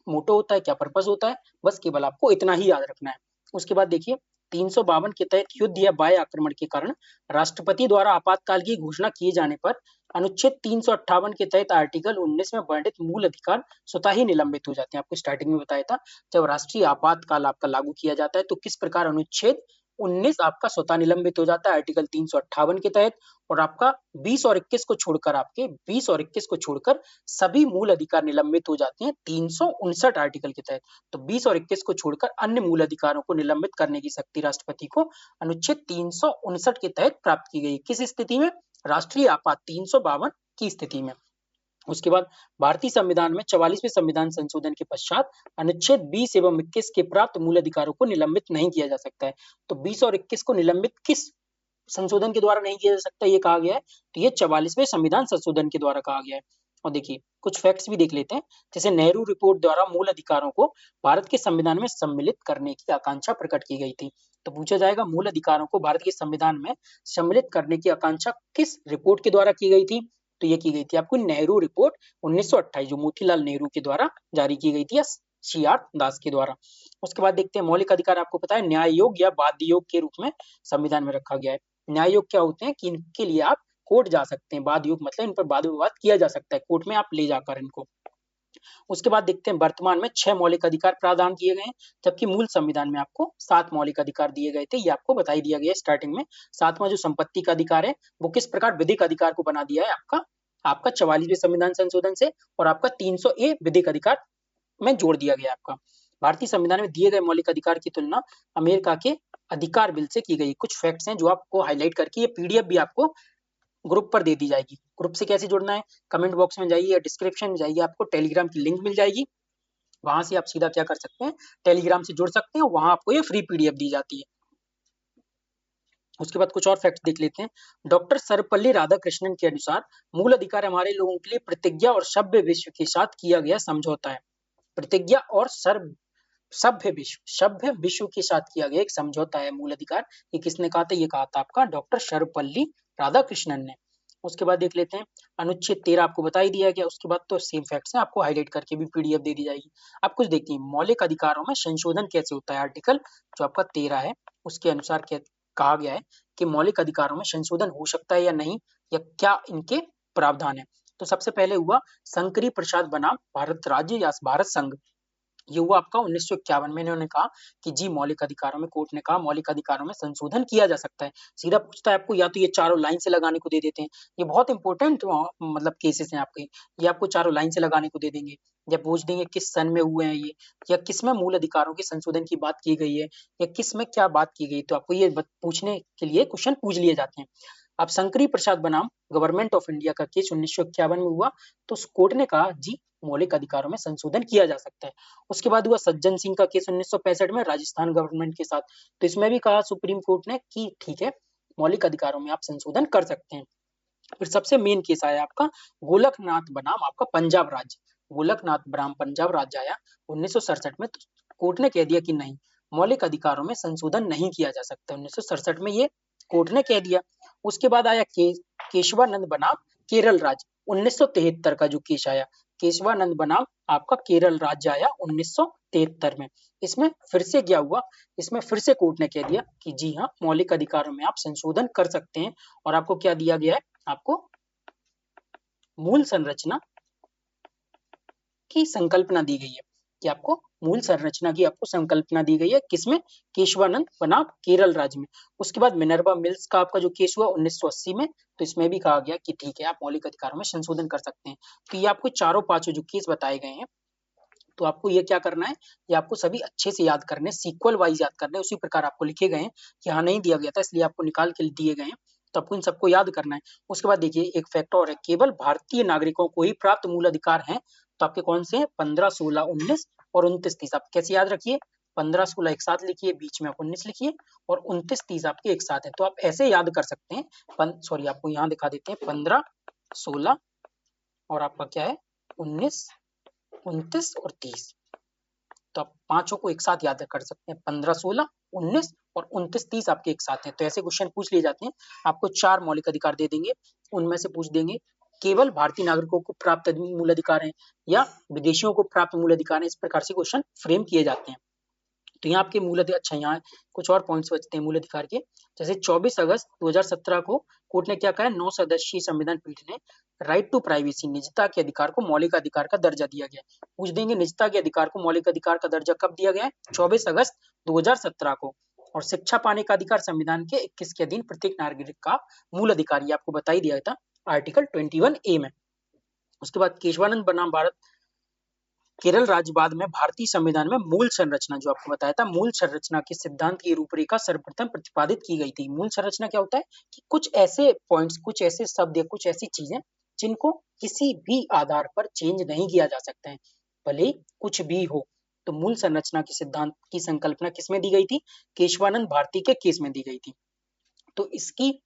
मोटो होता है, क्या पर्पस होता है, बस केवल आपको इतना ही याद रखना है। उसके बाद देखिए 352 के तहत युद्ध या बाह्य आक्रमण के कारण राष्ट्रपति द्वारा आपातकाल की घोषणा किए जाने पर अनुच्छेद 358 के तहत आर्टिकल 19 में वर्णित मूल अधिकार स्वतः ही निलंबित हो जाते हैं। आपको स्टार्टिंग में बताया था, जब राष्ट्रीय आपातकाल आपका लागू किया जाता है तो किस प्रकार अनुच्छेद 19 आपका स्वतः निलंबित हो जाता है आर्टिकल 358 के तहत। और आपका 20 और 21 को छोड़कर सभी मूल अधिकार निलंबित हो जाते हैं 359 आर्टिकल के तहत। तो 20 और 21 को छोड़कर अन्य मूल अधिकारों को निलंबित करने की शक्ति राष्ट्रपति को अनुच्छेद 359 के तहत प्राप्त की गई। किस स्थिति में, राष्ट्रीय आपात 352 की स्थिति में। उसके बाद भारतीय संविधान में 44वें संविधान संशोधन के पश्चात अनुच्छेद 20 एवं 21 के प्राप्त मूल अधिकारों को निलंबित नहीं किया जा सकता है। तो 20 और 21 को निलंबित किस संशोधन के द्वारा नहीं किया जा सकता, ये कहा गया है, तो ये 44वें संविधान संशोधन के द्वारा कहा गया है। और देखिए कुछ फैक्ट्स भी देख लेते हैं, जैसे नेहरू रिपोर्ट द्वारा मूल अधिकारों को भारत के संविधान में सम्मिलित करने की आकांक्षा प्रकट की गई थी। तो पूछा जाएगा मूल अधिकारों को भारत के संविधान में सम्मिलित करने की आकांक्षा किस रिपोर्ट के द्वारा की गई थी, तो ये की गई थी आपको नेहरू रिपोर्ट 1928, जो मोतीलाल नेहरू के द्वारा जारी की गई थी, या CR दास के द्वारा। उसके बाद देखते हैं मौलिक अधिकार, आपको पता है न्याय योग या वाद्य योग के रूप में संविधान में रखा गया है। न्याय योग क्या होते हैं कि इनके लिए आप कोर्ट जा सकते हैं, वाद योग मतलब इन पर वाद विवाद किया जा सकता है, कोर्ट में आप ले जाकर इनको। उसके बाद देखते हैं वर्तमान में 6 मौलिक अधिकार प्रदान किए गए हैं, जबकि मूल संविधान में आपको 7 मौलिक अधिकार दिए गए थे। ये आपको बता ही दिया गया है स्टार्टिंग में। 7वां जो संपत्ति का अधिकार है वो किस प्रकार विधिक अधिकार को बना दिया है आपका 44वें संविधान संशोधन से, और आपका 300A विधिक अधिकार में जोड़ दिया गया आपका। भारतीय संविधान में दिए गए मौलिक अधिकार की तुलना अमेरिका के अधिकार बिल से की गई। कुछ फैक्ट्स हैं जो आपको हाईलाइट करके, ये पीडीएफ भी आपको ग्रुप पर दे दी जाएगी। ग्रुप से कैसे जुड़ना है, कमेंट बॉक्स में जाइए या डिस्क्रिप्शन में जाइए, आपको टेलीग्राम की लिंक मिल जाएगी, वहां से आप सीधा क्या कर सकते हैं, टेलीग्राम से जुड़ सकते हैं, वहां आपको ये फ्री पीडीएफ दी जाती है। उसके बाद कुछ और फैक्ट देख लेते हैं। डॉक्टर सर्वपल्ली राधाकृष्णन के अनुसार मूल अधिकार हमारे लोगों के लिए प्रतिज्ञा और सभ्य विश्व के साथ किया गया समझौता है। प्रतिज्ञा और सभ्य विश्व के साथ किया गया एक समझौता है मूल अधिकार। ये किसने कहा था, ये कहा था आपका डॉक्टर सर्वपल्ली राधाकृष्णन ने। उसके बाद देख लेते हैं, अनुच्छेद 13 आपको बता ही दिया गया। उसके बाद तो सेम फैक्ट्स हैं, आपको हाईलाइट करके भी पीडीएफ दे दी जाएगी। आप कुछ देखिए, मौलिक अधिकारों में संशोधन कैसे होता है। आर्टिकल जो आपका 13 है उसके अनुसार क्या कहा गया है कि मौलिक अधिकारों में संशोधन हो सकता है या नहीं, या क्या इनके प्रावधान है। तो सबसे पहले हुआ शंकरी प्रसाद बनाम भारत राज्य या भारत संघ, ये हुआ आपका 1951 में। इन्होंने कहा कि जी मौलिक अधिकारों में, कोर्ट ने कहा मौलिक अधिकारों में संशोधन किया जा सकता है। सीधा पूछता है आपको, या तो ये चारों लाइन से लगाने को दे देते हैं, ये बहुत इंपॉर्टेंट मतलब केसेस हैं आपके, ये आपको चारों लाइन से लगाने को दे देंगे, या पूछ देंगे किस सन में हुए हैं ये, या किस में मूल अधिकारों के संशोधन की बात की गई है, या किस में क्या बात की गई। तो आपको ये पूछने के लिए क्वेश्चन पूछ लिए जाते हैं। अब शंकरी प्रसाद बनाम गवर्नमेंट ऑफ इंडिया का केस 1951 में हुआ, तो कोर्ट ने कहा जी मौलिक अधिकारों में संशोधन किया जा सकता है। उसके बाद हुआ सज्जन सिंह का केस 1965 में राजस्थान गवर्नमेंट के साथ, तो इसमें भी कहा सुप्रीम कोर्ट ने कि ठीक है मौलिक अधिकारों में आप संशोधन कर सकते हैं। फिर सबसे मेन केस आया आपका गोलकनाथ बनाम आपका पंजाब राज्य। गोलकनाथ बनाम पंजाब राज्य आया 1967 में, तो कोर्ट ने कह दिया कि नहीं मौलिक अधिकारों में संशोधन नहीं किया जा सकता। 1967 में ये कोर्ट ने कह दिया। उसके बाद आया केशवानंद बनाम केरल राज्य 1973 का जो केस आया, केशवानंद बनाम आपका केरल राज्य आया 1973 में। इसमें फिर से क्या हुआ, इसमें फिर से कोर्ट ने कह दिया कि जी हाँ मौलिक अधिकारों में आप संशोधन कर सकते हैं। और आपको क्या दिया गया है, आपको मूल संरचना की संकल्पना दी गई है, कि आपको मूल संरचना की आपको संकल्पना दी गई है, किसमें, केशवानंद बनाम केरल राज्य में। उसके बाद मिनर्वा मिल्स का आपका जो केस हुआ 1980 में, तो इसमें भी कहा गया कि ठीक है आप मौलिक अधिकारों में संशोधन कर सकते हैं। तो ये आपको चारों पांचों जो केस बताए गए हैं, तो आपको ये क्या करना है, ये आपको सभी अच्छे से याद करने, सीक्वल वाइज याद करने, उसी प्रकार आपको लिखे गए हैं। यहाँ नहीं दिया गया था इसलिए आपको निकाल के दिए गए हैं, तो आपको इन सबको याद करना है। उसके बाद देखिए एक फैक्ट और है, केवल भारतीय नागरिकों को ही प्राप्त मूल अधिकार हैं। तो आपके कौन से हैं, 15, 16, 19 और 29, 30। आप कैसे याद रखिए, 15, 16 एक साथ लिखिए, बीच में आप 19 लिखिए, और 29, 30 आपके एक साथ है। तो आप ऐसे याद कर सकते हैं, सॉरी आपको यहाँ दिखा देते हैं, 15, 16 और आपका क्या है 19, 29 और 30। तो आप पांचों को एक साथ याद कर सकते हैं, 15, 16, 19 और 29, 30 आपके एक साथ हैं। तो ऐसे क्वेश्चन पूछ लिए जाते हैं। आपको 4 मौलिक अधिकार दे देंगे, उनमें से पूछ देंगे केवल भारतीय नागरिकों को प्राप्त मूल अधिकार है या विदेशियों को प्राप्त मूल अधिकार है। इस प्रकार से क्वेश्चन फ्रेम किए जाते हैं। तो यहाँ आपके मूल अधिकार, अच्छा यहाँ कुछ और पॉइंट्स बचते हैं मूल अधिकार के। जैसे 24 अगस्त 2017 को कोर्ट ने क्या कहा, 9 सदस्यीय संविधान पीठ ने राइट टू प्राइवेसी, निजता के अधिकार को मौलिक अधिकार का दर्जा दिया गया। पूछ देंगे निजता के अधिकार को मौलिक अधिकार का दर्जा कब दिया गया है, 24 अगस्त 2017 को। और शिक्षा पाने का अधिकार संविधान के 21 के अधीन प्रत्येक नागरिक का मूल अधिकार, ये आपको बता ही दिया था आर्टिकल 21A में। उसके बाद केशवानंद बनाम भारत केरल राज्यवाद में भारतीय संविधान में मूल संरचना, जो आपको बताया था, मूल संरचना के सिद्धांत की रूपरेखा सर्वप्रथम प्रतिपादित की गई थी। मूल संरचना क्या होता है कि कुछ ऐसे पॉइंट्स, कुछ ऐसे शब्द या कुछ ऐसी चीजें जिनको किसी भी आधार पर चेंज नहीं किया जा सकता है, भले कुछ भी हो। तो मूल संरचना के सिद्धांत की संकल्पना किसमें दी गई थी, केशवानंद भारती के केस में दी गई थी। तो इसकी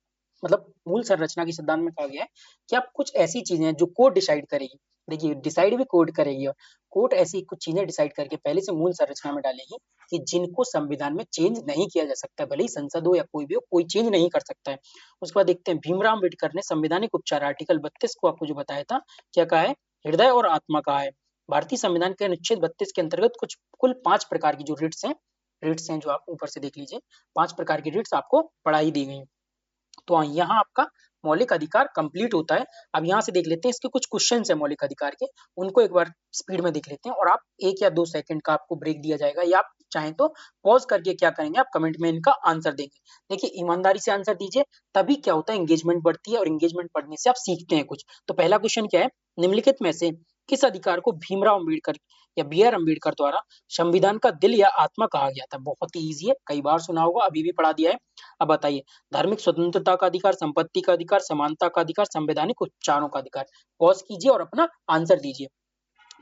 मतलब मूल संरचना के सिद्धांत में कहा गया है कि आप कुछ ऐसी चीजें हैं जो कोर्ट डिसाइड करेगी। देखिए डिसाइड भी कोर्ट करेगी, और कोर्ट ऐसी कुछ चीजें डिसाइड करके पहले से मूल संरचना में डालेगी कि जिनको संविधान में चेंज नहीं किया जा सकता, भले ही संसद हो या कोई भी हो, कोई चेंज नहीं कर सकता है। उसके बाद देखते हैं भीमराव अम्बेडकर ने संवैधानिक उपचार आर्टिकल 32 को आपको जो बताया था, क्या कहा है, हृदय और आत्मा कहा है। भारतीय संविधान के अनुच्छेद 32 के अंतर्गत कुछ कुल 5 प्रकार की जो रिट्स हैं जो आप ऊपर से देख लीजिए, 5 प्रकार की रिट्स आपको पढ़ाई दी गई। तो यहाँ आपका मौलिक अधिकार कंप्लीट होता है। अब यहाँ से देख लेते हैं इसके कुछ क्वेश्चंस है मौलिक अधिकार के, उनको एक बार स्पीड में देख लेते हैं, और आप 1 या 2 सेकंड का आपको ब्रेक दिया जाएगा, या आप चाहें तो पॉज करके क्या करेंगे, आप कमेंट में इनका आंसर देंगे। देखिए ईमानदारी से आंसर दीजिए, तभी क्या होता है, एंगेजमेंट बढ़ती है, और एंगेजमेंट बढ़ने से आप सीखते हैं कुछ। तो पहला क्वेश्चन क्या है, निम्नलिखित में से किस अधिकार को भीमराव अम्बेडकर या बी आर अम्बेडकर द्वारा संविधान का दिल या आत्मा कहा गया था? बहुत ही ईजी है, कई बार सुना होगा, अभी भी पढ़ा दिया है। अब बताइए, धार्मिक स्वतंत्रता का अधिकार, संपत्ति का अधिकार, समानता का अधिकार, संवैधानिक उपचारों का अधिकार। पॉज कीजिए और अपना आंसर दीजिए।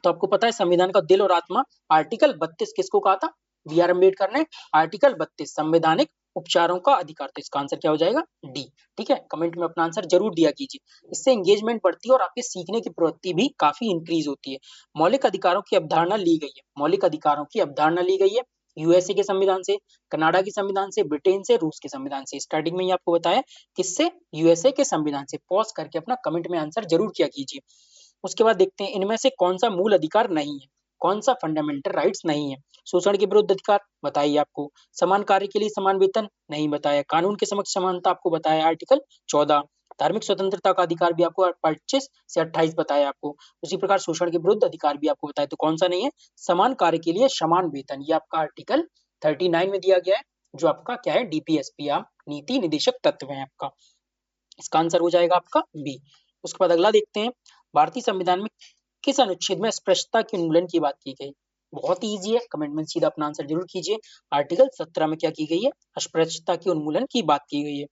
तो आपको पता है संविधान का दिल और आत्मा आर्टिकल 32 किसको कहा था? बी आर अम्बेडकर ने। आर्टिकल 32 संवैधानिक उपचारों का अधिकार, तो इसका आंसर क्या हो जाएगा? डी। ठीक है, कमेंट में अपना आंसर जरूर दिया कीजिए, इससे एंगेजमेंट बढ़ती है और आपके सीखने की प्रवृत्ति भी काफी इंक्रीज होती है। मौलिक अधिकारों की अवधारणा ली गई है, मौलिक अधिकारों की अवधारणा ली गई है यूएसए के संविधान से, कनाडा के संविधान से, ब्रिटेन से, रूस के संविधान से। स्टार्टिंग में ही आपको बताया किससे? यूएसए के संविधान से। पॉज करके अपना कमेंट में आंसर जरूर किया कीजिए। उसके बाद देखते हैं इनमें से कौन सा मूल अधिकार नहीं है, कौन सा फंडामेंटल राइट्स नहीं है। शोषण के विरुद्ध अधिकार बताइए आपको, समान कार्य के लिए समान वेतन नहीं बताया, कानून के समक्ष समानता आपको बताया आर्टिकल 14, धार्मिक स्वतंत्रता का अधिकार भी आपको 25 से 28 बताया आपको। उसी प्रकार शोषण के विरुद्ध अधिकार भी आपको बताया, तो कौन सा नहीं है? समान कार्य के लिए समान वेतन, ये आपका आर्टिकल 39 में दिया गया है, जो आपका क्या है? डीपीएसपी या नीति निदेशक तत्व है आपका। इसका आंसर हो जाएगा आपका बी। उसके बाद अगला देखते हैं, भारतीय संविधान में किस अनुच्छेद में अस्पृश्यता के उन्मूलन की बात की गई? बहुत ही ईजी है, कमेंट में सीधा अपना आंसर जरूर कीजिए। आर्टिकल 17 में क्या की गई है? अस्पृश्यता के उन्मूलन की बात की गई है।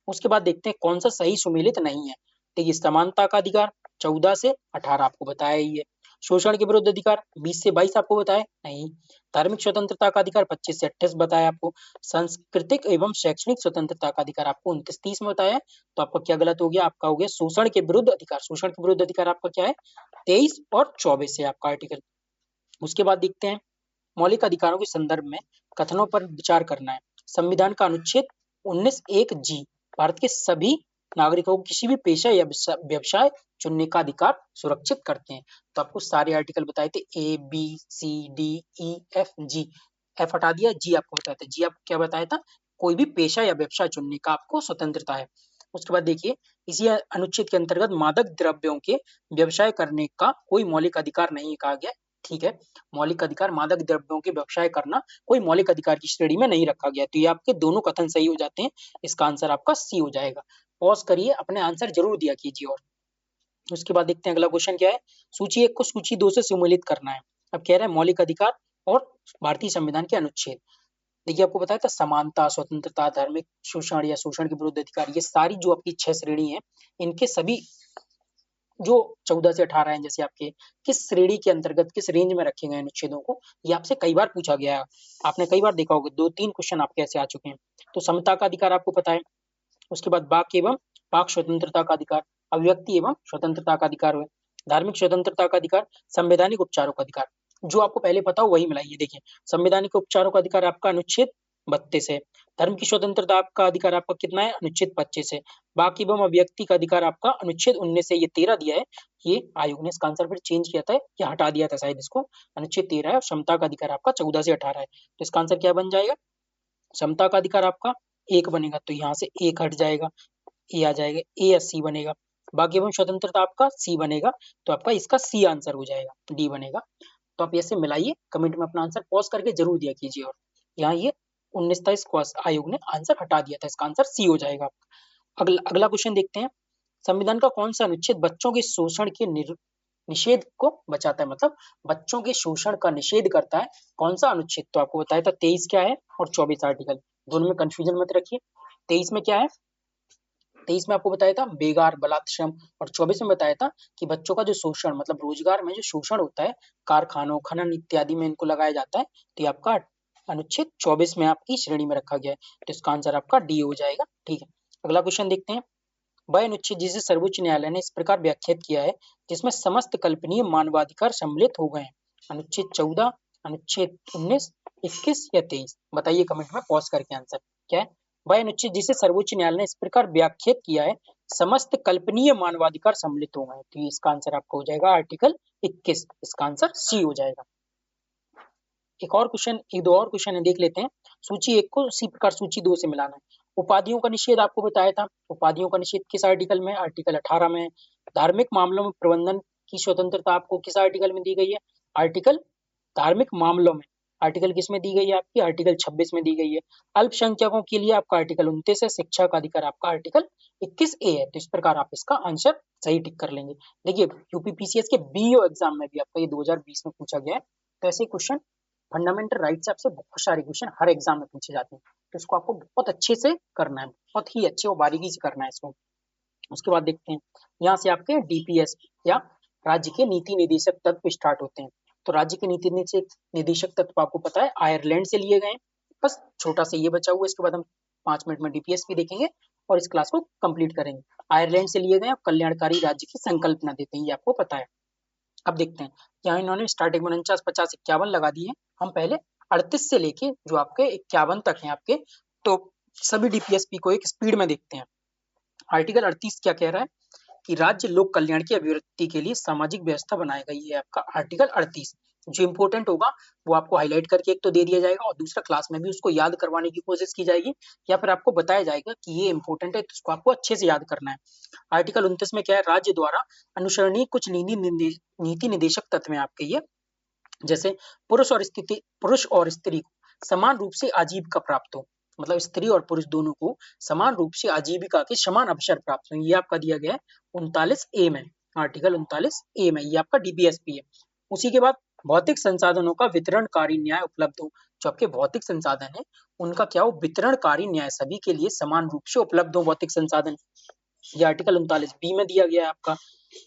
उसके बाद देखते हैं कौन सा सही सुमेलित नहीं है। देखिए, समानता का अधिकार 14 से 18 आपको बताया ही है। शोषण के विरुद्ध अधिकार 20 से 22 आपको बताया नहीं। धार्मिक स्वतंत्रता का अधिकार 25 से 28 बताया आपको। सांस्कृतिक एवं शैक्षणिक स्वतंत्रता का अधिकार आपको 29-30 में बताया है। तो आपका क्या गलत हो गया? आपका हो गया शोषण के विरुद्ध अधिकार। शोषण के विरुद्ध अधिकार आपका क्या है? 23 और 24 से आपका आर्टिकल। उसके बाद देखते हैं, मौलिक अधिकारों के संदर्भ में कथनों पर विचार करना है। संविधान का अनुच्छेद 19(1) जी भारत के सभी नागरिकों को किसी भी पेशा या व्यवसाय चुनने का अधिकार सुरक्षित करते हैं। तो आपको सारे आर्टिकल बताए थे, A B C D E F G. F हटा दिया, जी आपको बताया था। जी आपको क्या बताया था? कोई भी पेशा या व्यवसाय चुनने का आपको स्वतंत्रता है। उसके बाद देखिए, इसी अनुच्छेद के अंतर्गत मादक द्रव्यों के व्यवसाय करने का कोई मौलिक अधिकार नहीं कहा गया। ठीक है, मौलिक अधिकार मादक द्रव्यों के व्यवसाय करना कोई मौलिक अधिकार की श्रेणी में नहीं रखा गया। तो ये आपके दोनों कथन सही हो जाते हैं, इसका आंसर आपका सी हो जाएगा। पॉज करिए, अपने आंसर जरूर दिया कीजिए। और उसके बाद देखते हैं अगला क्वेश्चन क्या है। सूची 1 को सूची 2 से सम्मिलित करना है। अब कह रहा है मौलिक अधिकार और भारतीय संविधान के अनुच्छेद। देखिए, आपको बताया था समानता, स्वतंत्रता, धार्मिक शोषण या शोषण के विरुद्ध अधिकार, ये सारी जो आपकी 6 श्रेणी है, इनके सभी जो 14 से 18 हैं, जैसे आपके किस श्रेणी के अंतर्गत किस रेंज में रखे गए अनुच्छेदों को, ये आपसे कई बार पूछा गया है। आपने कई बार देखा होगा, 2-3 क्वेश्चन आपके ऐसे आ चुके हैं। तो समता का अधिकार आपको पता है। उसके बाद वाक एवं वाक स्वतंत्रता का अधिकार, अभिव्यक्ति एवं स्वतंत्रता का अधिकार हुए, धार्मिक स्वतंत्रता का अधिकार, संवैधानिक उपचारों का अधिकार। जो आपको पहले पता हो वही मिलाइए। देखिए, संवैधानिक उपचारों का अधिकार आपका अनुच्छेद 32 है। धर्म की स्वतंत्रता का अधिकार आपका कितना है? अनुच्छेद 25 है। वाक एवं अभिव्यक्ति का अधिकार आपका अनुच्छेद 19 है। ये 13 दिया है, ये आयोग ने इसका आंसर फिर चेंज किया था या हटा दिया था शायद इसको। अनुच्छेद 13 है और समता का अधिकार आपका 14 से 18 है। तो इसका आंसर क्या बन जाएगा? समता का अधिकार आपका 1 बनेगा, तो यहाँ से 1 हट जाएगा, ए आ जाएगा, ए या सी बनेगा। वाक एवं स्वतंत्रता आपका सी बनेगा, तो आपका इसका सी आंसर हो जाएगा, डी बनेगा। तो आप ऐसे मिलाइए, कमेंट में अपना आंसर पॉज करके जरूर दिया कीजिए। और यहाँ ये 19 को आयोग ने आंसर हटा दिया था, इसका आंसर सी हो जाएगा। अगला अगला क्वेश्चन देखते हैं, संविधान का कौन सा अनुच्छेद बच्चों के शोषण के निषेध को बचाता है, मतलब बच्चों के शोषण का निषेध करता है? कौन सा अनुच्छेद? तो आपको बताया था 23 क्या है और 24 आर्टिकल, दोनों में कंफ्यूजन मत रखिए। 23 में क्या है? 23 में आपको बताया था बेगार, बलात् श्रम, और 24 में बताया था कि बच्चों का जो शोषण, मतलब रोजगार में जो शोषण होता है, कारखानों, खनन इत्यादि में इनको लगाया जाता है, तो ये आपका अनुच्छेद 24 में आपकी श्रेणी में रखा गया है। तो इसका आंसर आपका डी हो जाएगा। ठीक है, अगला क्वेश्चन देखते हैं, वह अनुच्छेद जिसे सर्वोच्च न्यायालय ने इस प्रकार व्याख्यात किया है जिसमें समस्त कल्पनीय मानवाधिकार सम्मिलित हो गए हैं? अनुच्छेद 14, अनुच्छेद 19, 21 या 23? बताइए कमेंट में पॉज करके आंसर क्या है। वह अनुच्छेद जिसे सर्वोच्च न्यायालय ने इस प्रकार व्याख्यात किया है समस्त कल्पनीय मानवाधिकार सम्मिलित हो गए हैं, तो इसका आंसर आपका हो जाएगा आर्टिकल 21, इसका आंसर सी हो जाएगा। एक दो और क्वेश्चन है, देख लेते हैं। सूची 1 को उसी प्रकार सूची 2 से मिलाना है। उपाधियों का निषेध आपको बताया था, उपाधियों का निषेध किस आर्टिकल में? आर्टिकल 18 में। धार्मिक मामलों में प्रबंधन की स्वतंत्रता आपको किस आर्टिकल में दी गई है? आर्टिकल धार्मिक मामलों में आर्टिकल किस में दी गई है आपकी? आर्टिकल 26 में दी गई है। अल्पसंख्यकों के लिए आपका आर्टिकल 29 है। शिक्षा का अधिकार आपका आर्टिकल 21A है। तो इस प्रकार आप इसका आंसर सही टिक कर लेंगे। देखिए, यूपीपीसीएस के बीओ एग्जाम में भी आपका ये 2020 में पूछा गया है, तो ऐसे क्वेश्चन फंडामेंटल राइट से आपसे बहुत सारे क्वेश्चन हर एग्जाम में पूछे जाते हैं, तो इसको आपको बहुत अच्छे से करना है, बहुत ही अच्छे और बारीकी से करना है इसको। उसके बाद देखते हैं यहाँ से आपके डीपीएस या राज्य के नीति निदेशक तत्व स्टार्ट होते हैं। तो राज्य के नीति निदेशक तत्व आपको पता है आयरलैंड से लिए गए हैं। बस छोटा सा ये बचा हुआ है, इसके बाद हम 5 मिनट में डीपीएस भी देखेंगे और इस क्लास को कंप्लीट करेंगे। आयरलैंड से लिए गए और कल्याणकारी राज्य की संकल्पना देते हैं, ये आपको पता है। अब देखते हैं यहाँ इन्होंने स्टार्टिंग में 49, 50, 51 लगा दिए। हम पहले 38 से लेके जो आपके 51 तक है आपके, तो सभी डीपीएसपी को एक स्पीड में देखते हैं। आर्टिकल 38 क्या कह रहा है कि राज्य लोक कल्याण की अभिवृद्धि के लिए सामाजिक व्यवस्था बनाएगा। ये आपका आर्टिकल 38 जो इंपॉर्टेंट होगा वो आपको हाईलाइट करके एक तो दे दिया जाएगा और दूसरा क्लास में भी उसको याद करवाने की कोशिश की जाएगी या फिर आपको बताया जाएगा कि ये इंपॉर्टेंट है, तो उसको आपको अच्छे से याद करना है। आर्टिकल 29 में क्या है, राज्य द्वारा अनुसरणीय कुछ नीति निदेशक तत्व हैं आपके ये, जैसे पुरुष और स्त्री को समान रूप से आजीविका प्राप्त हो, मतलब स्त्री और पुरुष दोनों को समान रूप से आजीविका के समान अवसर प्राप्त हो। ये आपका दिया गया है 39A में, आर्टिकल 39A में, ये आपका डीपीएसपी है। उसी के बाद भौतिक संसाधनों का वितरणकारी न्याय उपलब्ध हो। जो आपके भौतिक संसाधन है उनका क्या हो, वितरणकारी न्याय, सभी के लिए समान रूप से उपलब्ध हो भौतिक संसाधन, ये आर्टिकल 39B में दिया गया है आपका।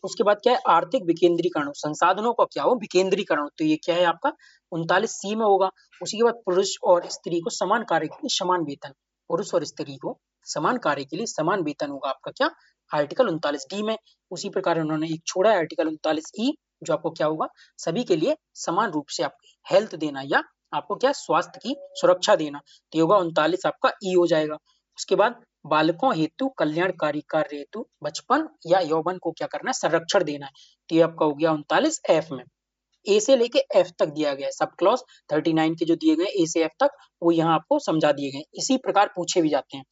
उसके बाद क्या है, आर्थिक विकेंद्रीकरण, संसाधनों का क्या हो, विकेंद्रीकरण, तो ये क्या है आपका 39C में होगा। उसी के बाद पुरुष और स्त्री को समान कार्य के लिए समान वेतन, पुरुष और स्त्री को समान कार्य के लिए समान वेतन होगा आपका क्या, आर्टिकल 39D में। उसी प्रकार उन्होंने एक छोड़ा है आर्टिकल 39E, जो आपको क्या होगा, सभी के लिए समान रूप से आपकी हेल्थ देना या आपको क्या स्वास्थ्य की सुरक्षा देना, तो होगा 39 आपका ई हो जाएगा। उसके बाद बालकों हेतु कल्याणकारी कार्य हेतु बचपन या यौवन को क्या करना है, संरक्षण देना है, तो ये आपका हो गया 39F में। ए से लेके एफ तक दिया गया है, सब क्लॉज 39 के जो दिए गए ए से एफ तक वो यहाँ आपको समझा दिए गए, इसी प्रकार पूछे भी जाते हैं।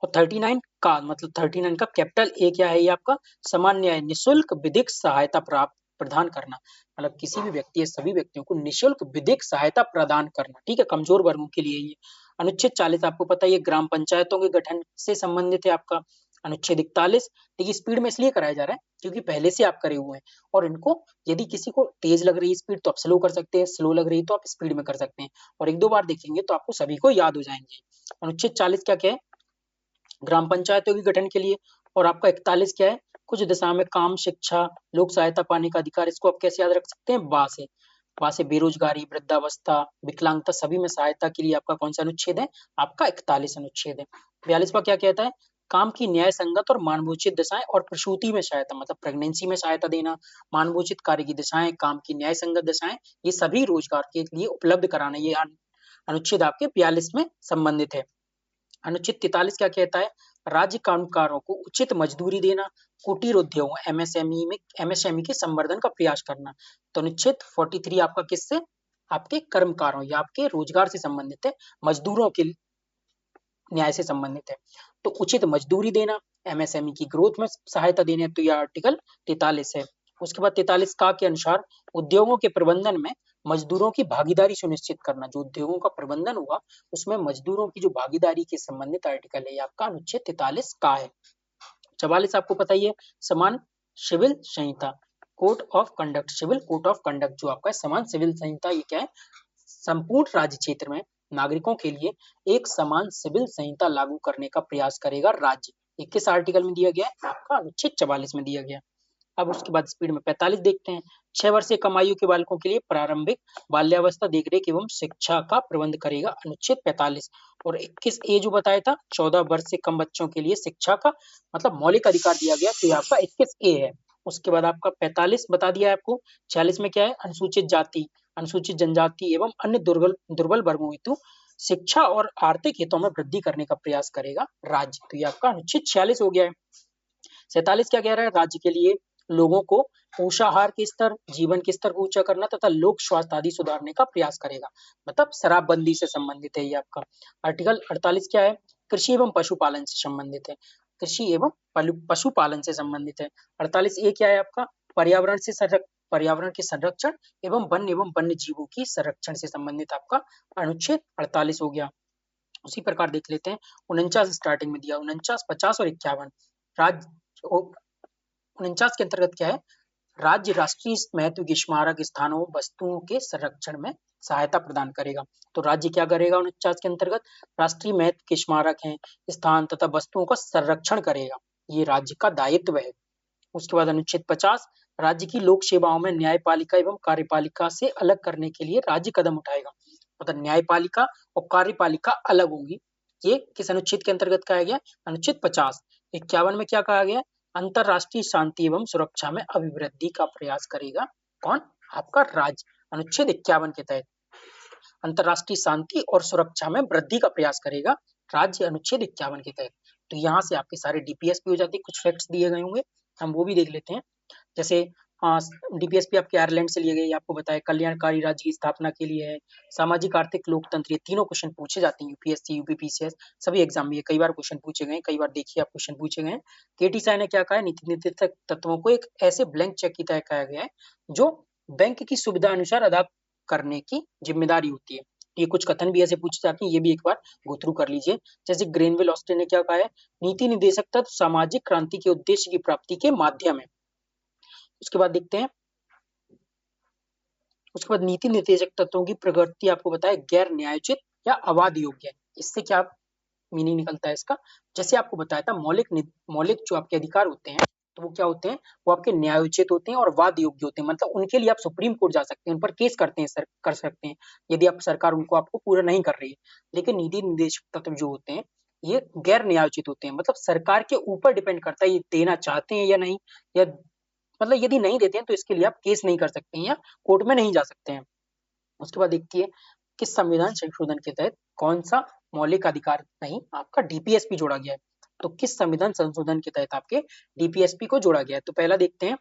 और 39 का मतलब 39 का कैपिटल ए क्या है, ये आपका समान न्याय निशुल्क विधिक सहायता प्राप्त प्रदान करना, मतलब किसी भी व्यक्ति या सभी व्यक्तियों को निशुल्क विधिक सहायता प्रदान करना, ठीक है, कमजोर वर्गों के लिए ये। अनुच्छेद 40 आपको पता है ये ग्राम पंचायतों के गठन से संबंधित है आपका। अनुच्छेद 41, देखिए स्पीड में इसलिए कराया जा रहा है क्योंकि पहले से आप करे हुए हैं और इनको यदि किसी को तेज लग रही है स्पीड तो आप स्लो कर सकते हैं, स्लो लग रही है तो आप स्पीड में कर सकते हैं, और एक दो बार देखेंगे तो आपको सभी को याद हो जाएंगे। अनुच्छेद 40 क्या क्या है, ग्राम पंचायतों के गठन के लिए। और आपका 41 क्या है, कुछ दिशा में काम, शिक्षा, लोक सहायता पाने का अधिकार, इसको आप कैसे याद रख सकते हैं, बा से। वहां से बेरोजगारी, वृद्धावस्था, विकलांगता, सभी में सहायता के लिए आपका कौन सा अनुच्छेद है, आपका 41 अनुच्छेद है। 42वां क्या कहता है, काम की न्याय संगत और मानवोचित दिशाएं और प्रसूति में सहायता, मतलब प्रेगनेंसी में सहायता देना, मानवोचित कार्य की दिशाएं, काम की न्याय संगत दिशाएं, ये सभी रोजगार के लिए उपलब्ध कराना, ये अनुच्छेद आपके 42 में संबंधित है। अनुच्छेद 43 क्या कहता है, राज्य कामगारों को उचित मजदूरी देना, कुटीर उद्योगों एमएसएमई के संवर्धन का प्रयास करना। तो अनुच्छेद 43 आपका किससे, आपके कर्मकारों या आपके रोजगार से संबंधित है, मजदूरों के न्याय से संबंधित है। तो उचित मजदूरी देना, एमएसएमई की ग्रोथ में सहायता देने, तो यह आर्टिकल 43 है। उसके बाद 43 का के अनुसार उद्योगों के प्रबंधन में मजदूरों की भागीदारी सुनिश्चित करना, जो उद्योगों का प्रबंधन होगा उसमें मजदूरों की जो भागीदारी के संबंधित आर्टिकल है, आपका अनुच्छेद 43 का है। 44 आपको पता ही है, समान सिविल संहिता, code of conduct, civil code of conduct, जो आपका समान सिविल संहिता, ये क्या है, संपूर्ण राज्य क्षेत्र में नागरिकों के लिए एक समान सिविल संहिता लागू करने का प्रयास करेगा राज्य। 21 आर्टिकल में दिया गया है, आपका अनुच्छेद 44 में दिया गया। अब उसके बाद स्पीड में 45 देखते हैं, 6 वर्ष से कम आयु के बालकों के लिए प्रारंभिक बाल्यावस्था देखरेख एवं शिक्षा का प्रबंध करेगा, अनुच्छेद 45। और 21A जो बताया था 14 वर्ष से कम बच्चों के लिए शिक्षा का मतलब मौलिक अधिकार दिया गया, तो ये आपका 21A है। उसके बाद आपका 45 बता दिया है आपको। 46 में क्या है, अनुसूचित जाति, अनुसूचित जनजाति एवं अन्य दुर्बल वर्गों हेतु शिक्षा और आर्थिक हितों में वृद्धि करने का प्रयास करेगा राज्य, तो ये आपका अनुच्छेद 46 हो गया है। 47 क्या कह रहा है, राज्य के लिए लोगों को पोषाहार के स्तर, जीवन के स्तर को ऊंचा करना तथा लोक स्वास्थ्य आदि सुधारने का प्रयास करेगा, मतलब शराबबंदी से संबंधित है ये आपका। आर्टिकल 48 क्या है, कृषि एवं पशुपालन से संबंधित है, कृषि एवं पशुपालन से संबंधित है। 48A क्या है आपका, पर्यावरण के संरक्षण एवं वन्य जीवों की संरक्षण से संबंधित आपका अनुच्छेद 48 हो गया। उसी प्रकार देख लेते हैं 49 स्टार्टिंग में दिया, 49, 50 और 51 राज्य 49 के अंतर्गत क्या है, राज्य राष्ट्रीय महत्व के स्मारक स्थानों वस्तुओं के संरक्षण में सहायता प्रदान करेगा। तो राज्य क्या करेगा 49 के अंतर्गत? राष्ट्रीय महत्व के स्मारक हैं, स्थान तथा वस्तुओं का संरक्षण करेगा, ये राज्य का दायित्व है। उसके बाद अनुच्छेद 50, राज्य की लोक सेवाओं में न्यायपालिका एवं कार्यपालिका से अलग करने के लिए राज्य कदम उठाएगा। मतलब न्यायपालिका और कार्यपालिका अलग होगी। ये किस अनुच्छेद के अंतर्गत कहा गया? अनुच्छेद 50। 51 में क्या कहा गया? अंतरराष्ट्रीय शांति एवं सुरक्षा में अभिवृद्धि का प्रयास करेगा कौन? आपका राज्य। अनुच्छेद 51 के तहत अंतरराष्ट्रीय शांति और सुरक्षा में वृद्धि का प्रयास करेगा राज्य, अनुच्छेद 51 के तहत। तो यहाँ से आपके सारे डीपीएसपी हो जाते हैं। कुछ फैक्ट्स दिए गए होंगे, हम वो भी देख लेते हैं। जैसे डीपीएसपी आपके आयरलैंड से लिए गए, आपको बताया कल्याणकारी राज्य की स्थापना के लिए है, सामाजिक आर्थिक लोकतंत्र, ये तीनों क्वेश्चन पूछे जाते हैं यूपीएससी यूपीपीसीएस सभी एग्जाम में। ये कई बार क्वेश्चन पूछे गए, कई बार देखिए आप क्वेश्चन पूछे गए। केटी साय ने क्या कहा है? नीति निर्देशक तत्वों को एक ऐसे ब्लैंक चेक की तरह कहा गया है जो बैंक की सुविधा अनुसार अदा करने की जिम्मेदारी होती है। ये कुछ कथन भी ऐसे पूछे जाते हैं, ये भी एक बार गो थ्रू कर लीजिए। जैसे ग्रेनविल ऑस्टिन ने क्या कहा है? नीति निर्देशक तत्व सामाजिक क्रांति के उद्देश्य की प्राप्ति के माध्यम है। उसके बाद देखते हैं, उसके बाद नीति निर्देशक तत्वों की प्रकृति आपको बताया गैर न्यायोचित या अवाद योग्य है। इससे क्या मीनिंग निकलता है इसका? जैसे आपको बताया था मौलिक जो आपके अधिकार होते हैं तो वो क्या होते हैं? वो आपके न्यायोचित होते हैं और वाद योग्य होते हैं। मतलब उनके लिए आप सुप्रीम कोर्ट जा सकते हैं, उन पर केस करते हैं, कर सकते हैं यदि आप सरकार उनको आपको पूरा नहीं कर रही है। लेकिन नीति निर्देशक तत्व जो होते हैं ये गैर न्यायोचित होते हैं, मतलब सरकार के ऊपर डिपेंड करता है ये देना चाहते हैं या नहीं, या मतलब यदि नहीं देते हैं तो इसके लिए आप केस नहीं कर सकते हैं या कोर्ट में नहीं जा सकते हैं। उसके बाद देखिए किस संविधान संशोधन के तहत कौन सा मौलिक अधिकार नहीं आपका डीपीएसपी जोड़ा गया है। तो किस संविधान संशोधन के तहत आपके डीपीएसपी को जोड़ा गया है? तो पहला देखते हैं,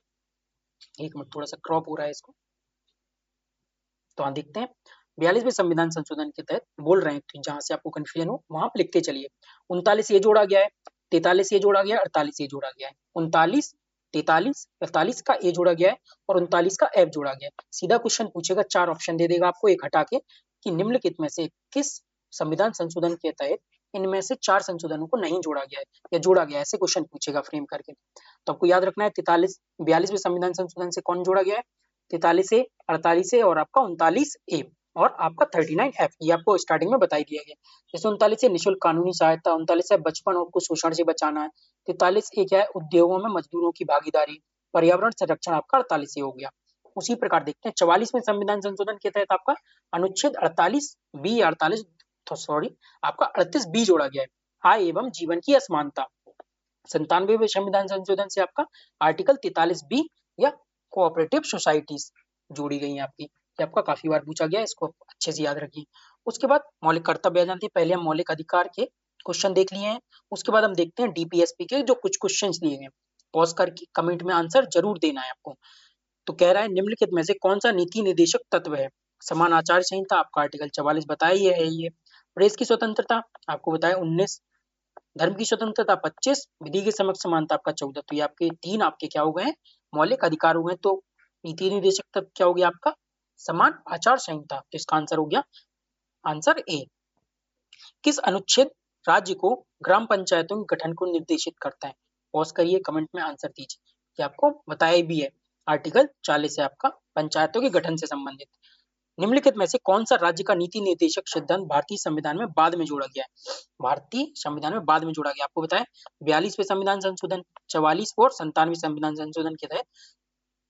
एक मिनट थोड़ा सा क्रॉप हो रहा है इसको, तो हाँ देखते हैं 42वें संविधान संशोधन के तहत बोल रहे हैं, तो जहां से आपको कंफ्यूजन हो वहां आप लिखते चलिए। 39 ये जोड़ा गया है, 43 ये जोड़ा गया है, 48 ये जोड़ा गया है, 39, 43, 48 का ए जोड़ा गया है और 39 का एफ जोड़ा गया है। सीधा क्वेश्चन पूछेगा, 4 ऑप्शन दे देगा आपको एक हटा के कि निम्नलिखित में से किस संविधान संशोधन के तहत इनमें से 4 संशोधनों को नहीं जोड़ा गया है या जोड़ा गया है, ऐसे क्वेश्चन पूछेगा फ्रेम करके। तो आपको याद रखना है 42वें संविधान संशोधन से कौन जोड़ा गया है? 43 ए, 48 ए और आपका 39 ए और आपका 39 एफ, ये आपको स्टार्टिंग में बताई दिया गया। जैसे 39 से निःशुल्क कानूनी सहायता, 39 से बचपन और कुपोषण से बचाना है, 43 ए क्या है? उद्योगों में मजदूरों की भागीदारी, पर्यावरण संरक्षण आपका 48 ए हो गया। उसी प्रकार देखते हैं 44वें संविधान संशोधन के तहत आपका अनुच्छेद 48 बी, 48 सॉरी आपका 38 बी जोड़ा गया है, आय एवं जीवन की असमानता। 97वें संविधान संशोधन से आपका आर्टिकल 43 बी या कोऑपरेटिव सोसाइटीज जोड़ी गई है आपकी। ये आपका काफी बार पूछा गया है, इसको अच्छे से याद रखिए। उसके बाद मौलिक कर्तव्य आ जाते हैं। पहले हम मौलिक अधिकार के क्वेश्चन देख लिए हैं, उसके बाद हम देखते हैं डीपीएसपी के जो कुछ क्वेश्चन दिए गए। पॉज करके कमेंट में आंसर जरूर देना है आपको। तो कह रहा है निम्नलिखित में से कौन सा नीति निर्देशक तत्व है? समान आचार संहिता आपका आर्टिकल 44 बताया ही है। ये प्रेस की स्वतंत्रता आपको बताया 19, धर्म की स्वतंत्रता 25, विधि के समक्ष समानता आपका 14। तो ये आपके तीन आपके क्या हो गए हैं? मौलिक अधिकार हो गए। तो नीति निर्देशक तत्व क्या हो गया आपका? समान आचार संहिता। तो इसका आंसर हो गया आंसर ए। किस अनुच्छेद राज्य को ग्राम पंचायतों के गठन को निर्देशित करता है? पॉज करिए, कमेंट में आंसर दीजिए। ये आपको बताया भी है, आर्टिकल 40 है आपका पंचायतों के गठन से संबंधित। निम्नलिखित में से कौन सा राज्य का नीति निर्देशक सिद्धांत भारतीय संविधान में बाद में जोड़ा गया है? भारतीय संविधान में बाद में जोड़ा गया, आपको बताया 42वें संविधान संशोधन, 44 और 97वें संविधान संशोधन के तहत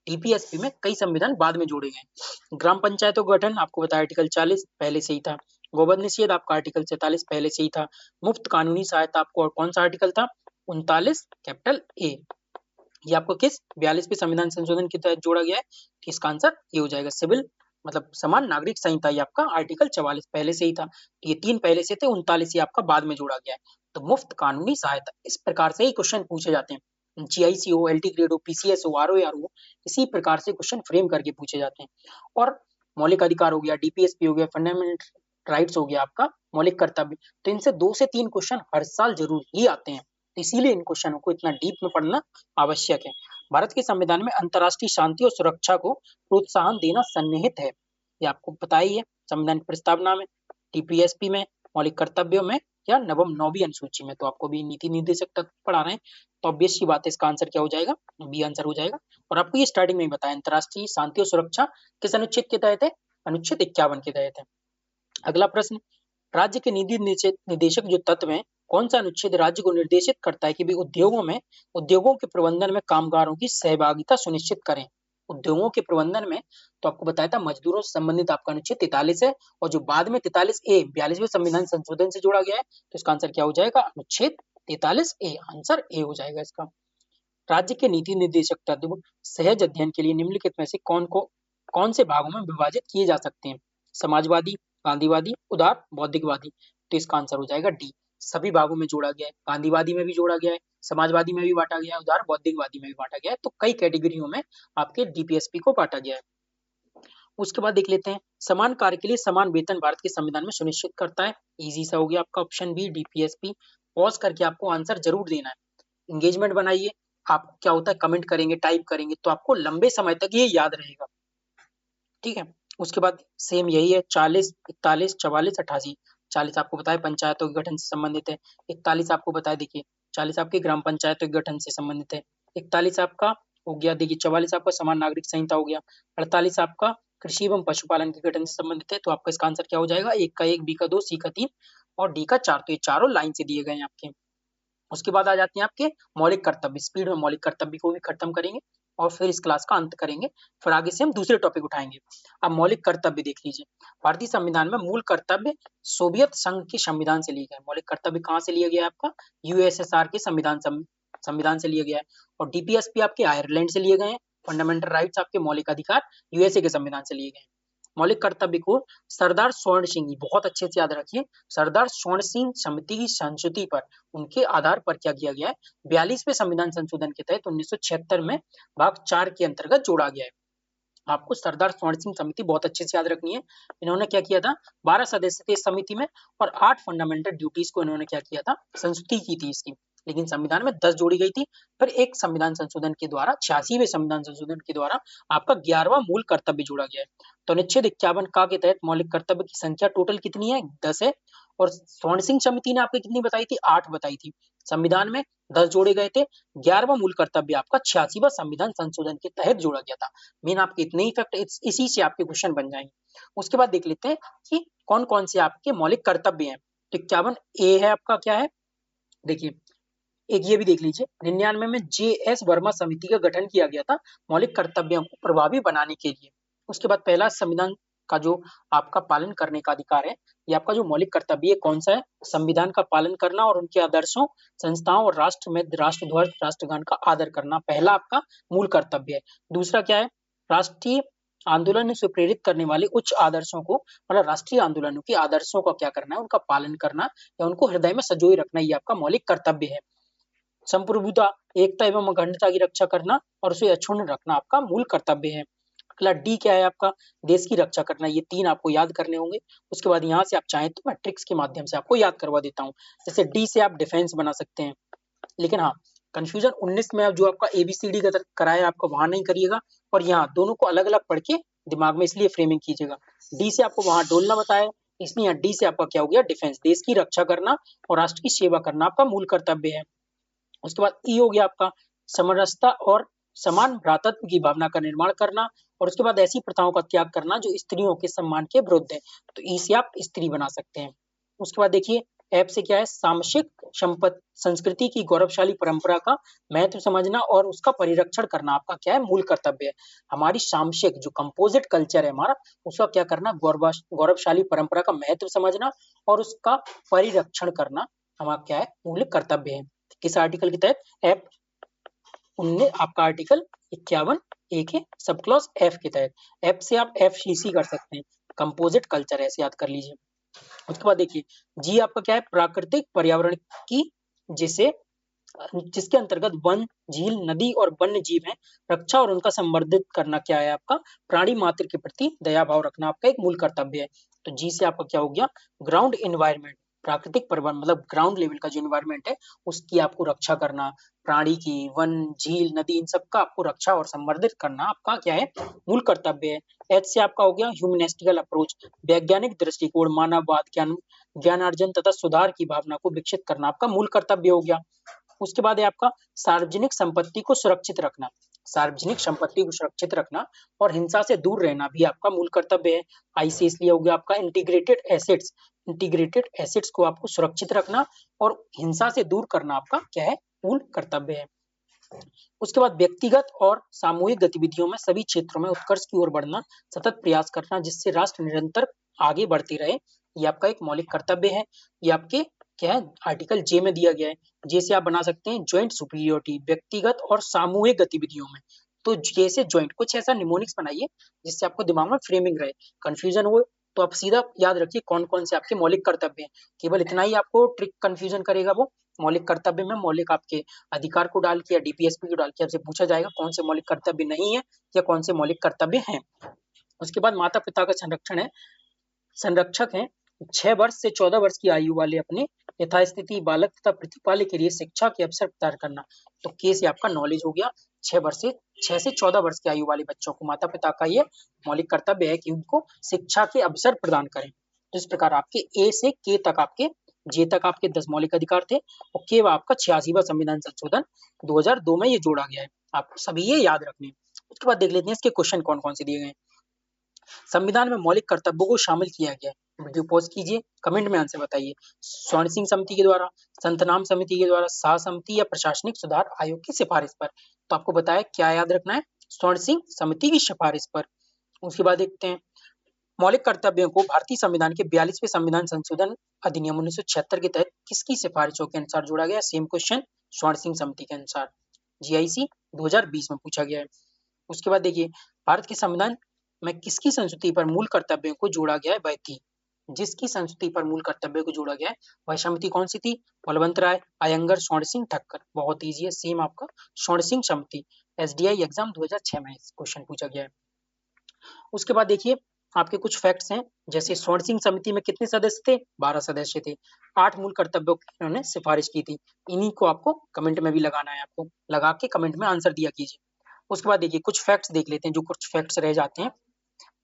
डीपीएसपी में कई संविधान बाद में जोड़े गए। ग्राम पंचायतों का गठन आपको बताया आर्टिकल 40 पहले से ही था। गोवध निषेध आपका आर्टिकल 44 पहले से ही था। मुफ्त कानूनी सहायता आपको और कौन सा आर्टिकल था? 39 कैपिटल ए। ये आपको किस 42वें संविधान संशोधन के तहत जोड़ा गया है? इसका आंसर ये हो जाएगा सिविल मतलब समान नागरिक संहिता, ये आपका आर्टिकल 44 पहले से ही था। ये 3 पहले से थे, 39 ये आपका बाद में जोड़ा गया है। तो मुफ्त कानूनी सहायता, इस प्रकार से ही क्वेश्चन पूछे जाते हैं। जीआईसी हो, एलटी ग्रेड हो, पीसीएस हो, आरओआर हो, इसी प्रकार से क्वेश्चन फ्रेम करके पूछे जाते हैं। और मौलिक अधिकार हो गया, डीपीएसपी हो गया, फंडामेंटल राइट्स हो गया आपका, मौलिक कर्तव्य, तो इनसे 2 से 3 क्वेश्चन हर साल जरूर ही आते हैं। तो इसीलिए इन क्वेश्चनों को इतना डीप में पढ़ना आवश्यक है। भारत के संविधान में अंतर्राष्ट्रीय शांति और सुरक्षा को प्रोत्साहन देना सन्निहित है, ये आपको पता ही है। संविधान की प्रस्तावना में, टीपीएसपी में, मौलिक कर्तव्यों में या नवम 9वीं अनुसूची में। तो आपको भी नीति निर्देशक तत्व पढ़ा रहे हैं, तो ऑब्वियस सी बात है इसका आंसर क्या हो जाएगा, बी आंसर हो जाएगा। और आपको ये स्टार्टिंग में ही बताया, अंतर्राष्ट्रीय शांति और सुरक्षा किस अनुच्छेद के तहत है, अनुच्छेद 51 के तहत है। अगला प्रश्न, राज्य के नीति निदेशक जो तत्व हैं, कौन सा अनुच्छेद राज्य को निर्देशित करता है कि भी उद्योगों के प्रबंधन में कामगारों की सहभागिता सुनिश्चित करें। उद्योगों के प्रबंधन में, तो आपको बताया था मजदूरों से संबंधित आपका अनुच्छेद 43 है, और जो बाद में 43A 42वें संविधान संशोधन से जोड़ा गया है, तो इसका आंसर क्या हो जाएगा, अनुच्छेद 43A, आंसर ए हो जाएगा इसका। राज्य के नीति निर्देशक तत्व सहज अध्ययन के लिए निम्नलिखित में से कौन से भागों में विभाजित किए जा सकते हैं, समाजवादी, गांधीवादी, उदार, बौद्धिकवादी। तो इसका आंसर हो जाएगा डी, सभी भागों में जोड़ा गया है, गांधीवादी में भी जोड़ा गया है, समाजवादी में भी बांटा गया है, उदार बौद्धिकवादी में भी बांटा गया है, तो कई कैटेगरियों में आपके डीपीएसपी को बांटा गया है। उसके बाद देख लेते हैं, समान कार्य के लिए समान वेतन भारत के संविधान में सुनिश्चित करता है। इजी सा हो गया आपका ऑप्शन बी डीपीएसपी। पॉज करके आपको आंसर जरूर देना है, एंगेजमेंट बनाइए। आप क्या होता है, कमेंट करेंगे, टाइप करेंगे, तो आपको लंबे समय तक ये याद रहेगा, ठीक है। उसके बाद सेम यही है, 40, 41, 44, 88। 40 आपको बताया पंचायतों के गठन से संबंधित है, 41 आपको बताया, देखिए 40 आपके ग्राम पंचायतों के गठन से संबंधित है, 41 आपका हो गया, देखिए 44 आपका समान नागरिक संहिता हो गया, 48 आपका कृषि एवं पशुपालन के गठन से संबंधित है। तो आपका इसका आंसर क्या हो जाएगा, एक का 1, बी का 2, सी का 3 और डी का 4। तो ये चारों लाइन से दिए गए हैं आपके। उसके बाद आ जाते हैं आपके मौलिक कर्तव्य, स्पीड में मौलिक कर्तव्य को भी खत्म करेंगे और फिर इस क्लास का अंत करेंगे, फिर आगे से हम दूसरे टॉपिक उठाएंगे। अब मौलिक कर्तव्य देख लीजिए, भारतीय संविधान में मूल कर्तव्य सोवियत संघ के संविधान से लिए गए। मौलिक कर्तव्य कहाँ से लिया गया है, आपका यूएसएसआर के संविधान से लिया गया है, और डीपीएसपी आपके आयरलैंड से लिए गए हैं। फंडामेंटल राइट्स आपके मौलिक अधिकार यूएसए के संविधान से लिए गए हैं। मौलिक कर्तव्य को सरदार स्वर्ण सिंह, बहुत अच्छे से याद रखिए, सरदार स्वर्ण सिंह समिति की संस्तुति पर, उनके आधार पर क्या किया गया है, 42वें संविधान संशोधन के तहत 1976 में भाग 4 के अंतर्गत जोड़ा गया है। आपको सरदार स्वर्ण सिंह समिति बहुत अच्छे से याद रखनी है। इन्होंने क्या किया था, 12 सदस्य थे इस समिति में, और 8 फंडामेंटल ड्यूटीज को इन्होंने क्या किया था, संस्तुति की थी इसकी, लेकिन संविधान में 10 जोड़ी गई थी। फिर एक संविधान संशोधन के द्वारा, 86वें संविधान संशोधन के द्वारा आपका 11वां मूल कर्तव्य जोड़ा गया है। तो अनुच्छेद 51 का के तहत मौलिक कर्तव्य की संख्या टोटल कितनी है, 10 है, और स्वर्ण सिंह समिति ने आपको कितनी बताई थी, 8 बताई थी। संविधान में 10 जोड़े गए थे, 11वां मूल कर्तव्य आपका 86वां संविधान संशोधन के तहत जोड़ा गया था। मेन आपके इतने ही फैक्ट, इसी से आपके क्वेश्चन बन जाएंगे। उसके बाद देख लेते हैं कि कौन कौन से आपके मौलिक कर्तव्य हैं। तो 51A है आपका, क्या है, देखिए एक ये भी देख लीजिए, 99 में JS वर्मा समिति का गठन किया गया था मौलिक कर्तव्यों को प्रभावी बनाने के लिए। उसके बाद पहला संविधान का जो आपका पालन करने का अधिकार है, ये आपका जो मौलिक कर्तव्य है कौन सा है, संविधान का पालन करना और उनके आदर्शों, संस्थाओं और राष्ट्र में राष्ट्रध्वज, राष्ट्रगान का आदर करना, पहला आपका मूल कर्तव्य है। दूसरा क्या है, राष्ट्रीय आंदोलन से प्रेरित करने वाले उच्च आदर्शों को, मतलब राष्ट्रीय आंदोलनों के आदर्शों का क्या करना है, उनका पालन करना या उनको हृदय में संजोए रखना, ये आपका मौलिक कर्तव्य है। संप्रभुता, एकता एवं अखंडता की रक्षा करना और उसे अक्षुण्ण रखना आपका मूल कर्तव्य है। अगला डी क्या है आपका, देश की रक्षा करना। ये 3 आपको याद करने होंगे। उसके बाद यहाँ से आप चाहें तो मैं ट्रिक्स के माध्यम से आपको याद करवा देता हूँ। जैसे डी से आप डिफेंस बना सकते हैं, लेकिन हाँ कंफ्यूजन 19 में जो आपका ABCD का कराया आपको वहां नहीं करिएगा, और यहाँ दोनों को अलग अलग पढ़ के दिमाग में इसलिए फ्रेमिंग कीजिएगा। डी से आपको वहां डोलना बताया, इसलिए यहाँ डी से आपका क्या हो गया, डिफेंस, देश की रक्षा करना और राष्ट्र की सेवा करना आपका मूल कर्तव्य है। उसके बाद ई हो गया आपका समरसता और समान भ्रातृत्व की भावना का निर्माण करना, और उसके बाद ऐसी प्रथाओं का त्याग करना जो स्त्रियों के सम्मान के विरुद्ध है। तो ई से आप स्त्री बना सकते हैं। उसके बाद देखिए एफ से क्या है, सामसिक संस्कृति की गौरवशाली परंपरा का महत्व समझना और उसका परिरक्षण करना आपका क्या है, मूल कर्तव्य है। हमारी सामसिक जो कंपोजिट कल्चर है हमारा, उसका क्या करना, गौरवशाली परंपरा का महत्व समझना और उसका परिरक्षण करना हमारा क्या है, मूल कर्तव्य है। किस आर्टिकल के तहत, एफ 19 आपका आर्टिकल 51A के सब क्लॉज एफ के तहत। एफ से आप FCC कर सकते हैं, कंपोजिट कल्चर, ऐसे याद कर लीजिए। उसके बाद देखिए जी आपका क्या है, प्राकृतिक पर्यावरण की, जिसके अंतर्गत वन, झील, नदी और वन्य जीव है, रक्षा और उनका संवर्धित करना क्या है आपका, प्राणी मात्र के प्रति दया भाव रखना आपका एक मूल कर्तव्य है। तो जी से आपका क्या हो गया, ग्राउंड एनवायरनमेंट, प्राकृतिक पर्यावरण मतलब ग्राउंड लेवल का जो एनवायरनमेंट है उसकी आपको रक्षा करना, प्राणी की, वन, झील, नदी इन सब का आपको रक्षा और संवर्धित करना आपका क्या है मूल कर्तव्य है। एच से आपका हो गया ह्यूमनिस्टिकल अप्रोच, वैज्ञानिक दृष्टिकोण, मानववाद, ज्ञानार्जन तथा सुधार की भावना को विकसित करना आपका मूल कर्तव्य हो गया। उसके बाद है आपका सार्वजनिक संपत्ति को सुरक्षित रखना, सार्वजनिक संपत्ति को सुरक्षित रखना और हिंसा से दूर रहना भी आपका मूल कर्तव्य है। आई से इसलिए हो गया आपका इंटीग्रेटेड एसेट्स, इंटीग्रेटेड एसेट्स को आपको सुरक्षित रखना और हिंसा से दूर करना आपका क्या है मूल कर्तव्य है। उसके बाद व्यक्तिगत और सामूहिक गतिविधियों में सभी क्षेत्रों में उत्कर्ष की ओर बढ़ना, सतत प्रयास करना जिससे राष्ट्र निरंतर आगे बढ़ते रहे, ये आपका एक मौलिक कर्तव्य है। ये आपके क्या है आर्टिकल जे में दिया गया है। जे से आप बना सकते हैं ज्वाइंट सुपीरियोरिटी, व्यक्तिगत और सामूहिक गतिविधियों में। तो जैसे ज्वाइंट कुछ ऐसा निमोनिक्स बनाइए जिससे आपको दिमाग में फ्रेमिंग रहे, कंफ्यूजन हो तो आप सीधा याद रखिए कौन कौन से आपके मौलिक कर्तव्य हैं। केवल इतना ही आपको ट्रिक कंफ्यूजन करेगा वो। मौलिक कर्तव्य में मौलिक आपके अधिकार को डाल के या डीपीएसपी को डाल के आपसे पूछा जाएगा कौन से मौलिक कर्तव्य नहीं है या कौन से मौलिक कर्तव्य हैं। उसके बाद माता पिता का संरक्षण है, संरक्षक हैं 6 वर्ष से 14 वर्ष की आयु वाले अपने यथास्थिति बालक तथा प्रतिपाल्य के लिए शिक्षा के अवसर प्रदान करना। तो के से आपका नॉलेज हो गया, 6 से 14 वर्ष की आयु वाले बच्चों को माता पिता का ये मौलिक कर्तव्य है कि उनको शिक्षा के अवसर प्रदान करें। तो इस प्रकार आपके ए से के तक आपके जे तक आपके 10 मौलिक अधिकार थे और के आपका 86वां संविधान संशोधन 2002 में ये जोड़ा गया है। आपको सभी ये याद रखने हैं। उसके बाद देख लेते हैं इसके क्वेश्चन कौन कौन से दिए गए हैं। संविधान में मौलिक कर्तव्यों को शामिल किया गया है। वीडियो पॉज कीजिए, कमेंट में आंसर बताइए। स्वर्ण सिंह समिति के द्वारा, संतनाम समिति के द्वारा, शाह समिति या प्रशासनिक सुधार आयोग की सिफारिश पर। तो आपको बताया क्या याद रखना है, स्वर्ण सिंह समिति की सिफारिश पर। उसके बाद देखते हैं मौलिक कर्तव्यों को भारतीय संविधान के 42वें संविधान संशोधन अधिनियम 1976 के तहत किसकी सिफारिशों के अनुसार जोड़ा गया। सेम क्वेश्चन स्वर्ण सिंह समिति के अनुसार, जीआईसी 2020 में पूछा गया है। उसके बाद देखिए भारत के संविधान में किसकी संस्कृति पर मूल कर्तव्यों को जोड़ा गया है, वह थी जिसकी संस्कृति पर मूल कर्तव्य को जोड़ा गया है वह समिति कौन सी थी, बलवंत राय, अयंगर, स्वर्ण सिंह, ठक्कर। बहुत ईजी है, सेम आपका स्वर्ण सिंह समिति। एसडीआई एग्जाम 2006 में क्वेश्चन पूछा गया है। उसके बाद देखिए आपके कुछ फैक्ट्स हैं, जैसे स्वर्ण सिंह समिति में कितने सदस्य थे, 12 सदस्य थे। 8 मूल कर्तव्यों की उन्होंने सिफारिश की थी। इन्हीं को आपको कमेंट में भी लगाना है, आपको लगा के कमेंट में आंसर दिया कीजिए। उसके बाद देखिए कुछ फैक्ट्स देख लेते हैं, जो कुछ फैक्ट्स रह जाते हैं।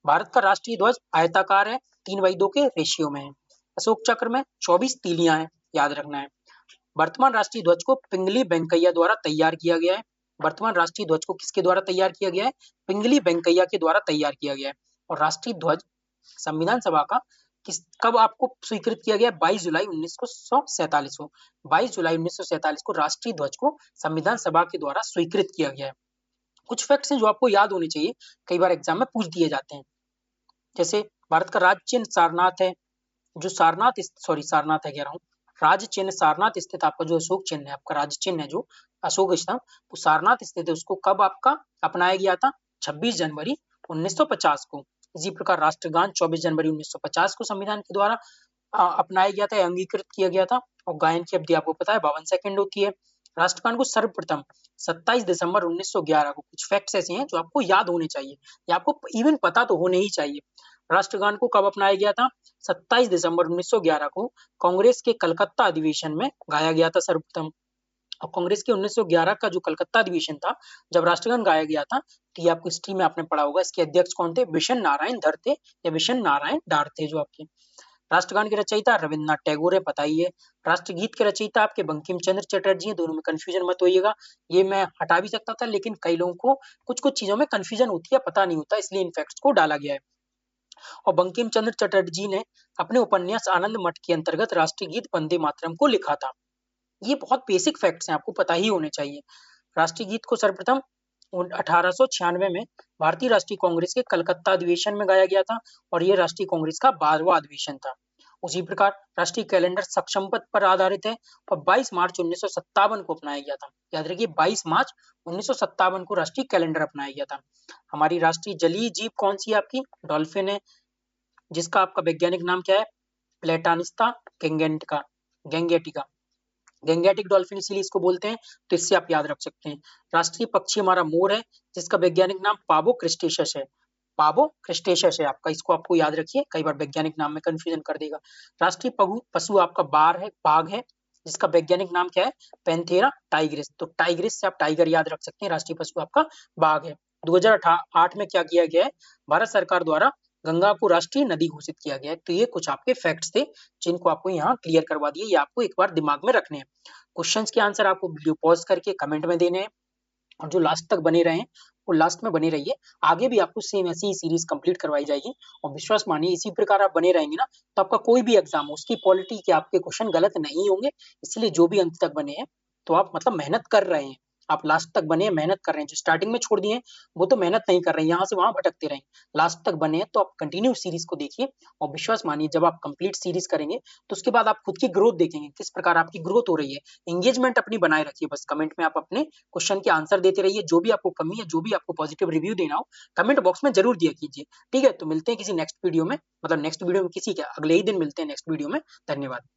भारत का राष्ट्रीय ध्वज आयताकार है, 3:2 के रेशियो में है। अशोक चक्र में 24 तीलियां हैं, याद रखना है। वर्तमान राष्ट्रीय ध्वज को पिंगली वेंकैया द्वारा तैयार किया गया है। वर्तमान राष्ट्रीय ध्वज को किसके द्वारा तैयार किया गया है, पिंगली वेंकैया के द्वारा तैयार किया गया है। और राष्ट्रीय ध्वज संविधान सभा का कब आपको स्वीकृत किया गया, 22 जुलाई 1947 को। 22 जुलाई 1947 को राष्ट्रीय ध्वज को संविधान सभा के द्वारा स्वीकृत किया गया है। कुछ फैक्ट्स हैं जो आपको याद होने चाहिए, कई बार एग्जाम में पूछ दिए जाते हैं। जैसे भारत का राज्य चिन्ह सारनाथ है, जो सारनाथ है कह रहा हूँ, राज्य चिन्ह सारनाथ स्थित आपका जो अशोक चिन्ह है, आपका राज्य चिन्ह है जो अशोक स्तंभ वो सारनाथ स्थित है, उसको कब आपका अपनाया गया था, 26 जनवरी 1950 को। इसी प्रकार राष्ट्रगान 24 जनवरी 1950 को संविधान के द्वारा अपनाया गया था, अंगीकृत किया गया था। और गायन की अवधि आपको पता है 52 सेकंड होती है। राष्ट्रगान को सर्वप्रथम 27 दिसंबर 1911 को, कुछ फैक्ट्स ऐसे हैं जो आपको याद होने चाहिए या आपको इवन पता तो होने ही चाहिए। राष्ट्रगान को कब अपनाया गया था, 27 दिसंबर 1911 को कांग्रेस के कलकत्ता अधिवेशन में गाया गया था सर्वप्रथम। और कांग्रेस के 1911 का जो कलकत्ता अधिवेशन था, जब राष्ट्रगान गाया गया था, तो ये आपको हिस्ट्री में आपने पढ़ा होगा, इसके अध्यक्ष कौन थे, विशन नारायण धर थे या विशन नारायण डार थे जो आपके। राष्ट्रगान के रचयिता रविन्द्रनाथ टैगोर है, पता ही है। राष्ट्रगीत के रचयिता आपके बंकिम चंद्र चटर्जी हैं, दोनों में कंफ्यूजन मत होइएगा। ये मैं हटा भी सकता था, लेकिन कई लोगों को कुछ कुछ चीजों में कंफ्यूजन होती है, पता नहीं होता, इसलिए इन फैक्ट्स को डाला गया है। और बंकिम चंद्र चटर्जी ने अपने उपन्यास आनंद मठ के अंतर्गत राष्ट्रीय गीत वंदे मातरम को लिखा था। ये बहुत बेसिक फैक्ट्स हैं, आपको पता ही होने चाहिए। राष्ट्रीय गीत को सर्वप्रथम 1896 में भारतीय राष्ट्रीय कांग्रेस के कलकत्ता अधिवेशन में गाया गया था और यह राष्ट्रीय कांग्रेस का 12वां अधिवेशन था। उसी प्रकार राष्ट्रीय कैलेंडर सक्षम पथ पर आधारित है और 22 मार्च 1957 को अपनाया गया था। याद रखिए 22 मार्च 1957 को राष्ट्रीय कैलेंडर अपनाया गया था। हमारी राष्ट्रीय जलीय जीव कौन सी है, आपकी डॉल्फिन है, जिसका आपका वैज्ञानिक नाम क्या है, प्लेटानिस्ता गैंगेटिका। गैंगेटिक डॉल्फिन इसीलिए इसको बोलते हैं, तो इससे आप याद रख सकते हैं। राष्ट्रीय पक्षी हमारा मोर है, जिसका वैज्ञानिक नाम पावो क्रिस्टेशियस है। पाबो क्रिस्टेशियस है आपका, इसको आपको याद रखिए, कई बार वैज्ञानिक नाम में कंफ्यूजन कर देगा। राष्ट्रीय पशु आपका बाघ है, जिसका वैज्ञानिक नाम क्या है, पैंथेरा टाइग्रिस। तो टाइग्रिस से आप टाइगर याद रख सकते हैं, राष्ट्रीय पशु आपका बाघ है। 2008 में क्या किया गया है, भारत सरकार द्वारा गंगा को राष्ट्रीय नदी घोषित किया गया है। तो ये कुछ आपके फैक्ट्स थे जिनको आपको यहाँ क्लियर करवा दिए, ये आपको एक बार दिमाग में रखने हैं। क्वेश्चंस के आंसर आपको वीडियो पॉज करके कमेंट में देने हैं, और जो लास्ट तक बने रहे वो लास्ट में बने रहिए। आगे भी आपको सेम ऐसी ही सीरीज कंप्लीट करवाई जाएगी, और विश्वास मानिए इसी प्रकार आप बने रहेंगे ना, तो आपका कोई भी एग्जाम हो उसकी पॉलिटी के आपके क्वेश्चन गलत नहीं होंगे। इसलिए जो भी अंत तक बने हैं, तो आप मतलब मेहनत कर रहे हैं, आप लास्ट तक बने हैं, मेहनत कर रहे हैं। जो स्टार्टिंग में छोड़ दिए हैं वो तो मेहनत नहीं कर रहे हैं, यहाँ से वहां भटकते रहेंगे। लास्ट तक बने हैं तो आप कंटिन्यू सीरीज को देखिए, और विश्वास मानिए जब आप कंप्लीट सीरीज करेंगे तो उसके बाद आप खुद की ग्रोथ देखेंगे, किस प्रकार आपकी ग्रोथ हो रही है। एंगेजमेंट अपनी बनाए रखिए, बस कमेंट में आप अपने क्वेश्चन के आंसर देते रहिए। जो भी आपको कमी है, जो भी आपको पॉजिटिव रिव्यू देना हो, कमेंट बॉक्स में जरूर दिया कीजिए। ठीक है, तो मिलते हैं किसी नेक्स्ट वीडियो में, मतलब नेक्स्ट वीडियो में किसी के अगले ही दिन मिलते हैं नेक्स्ट वीडियो में। धन्यवाद।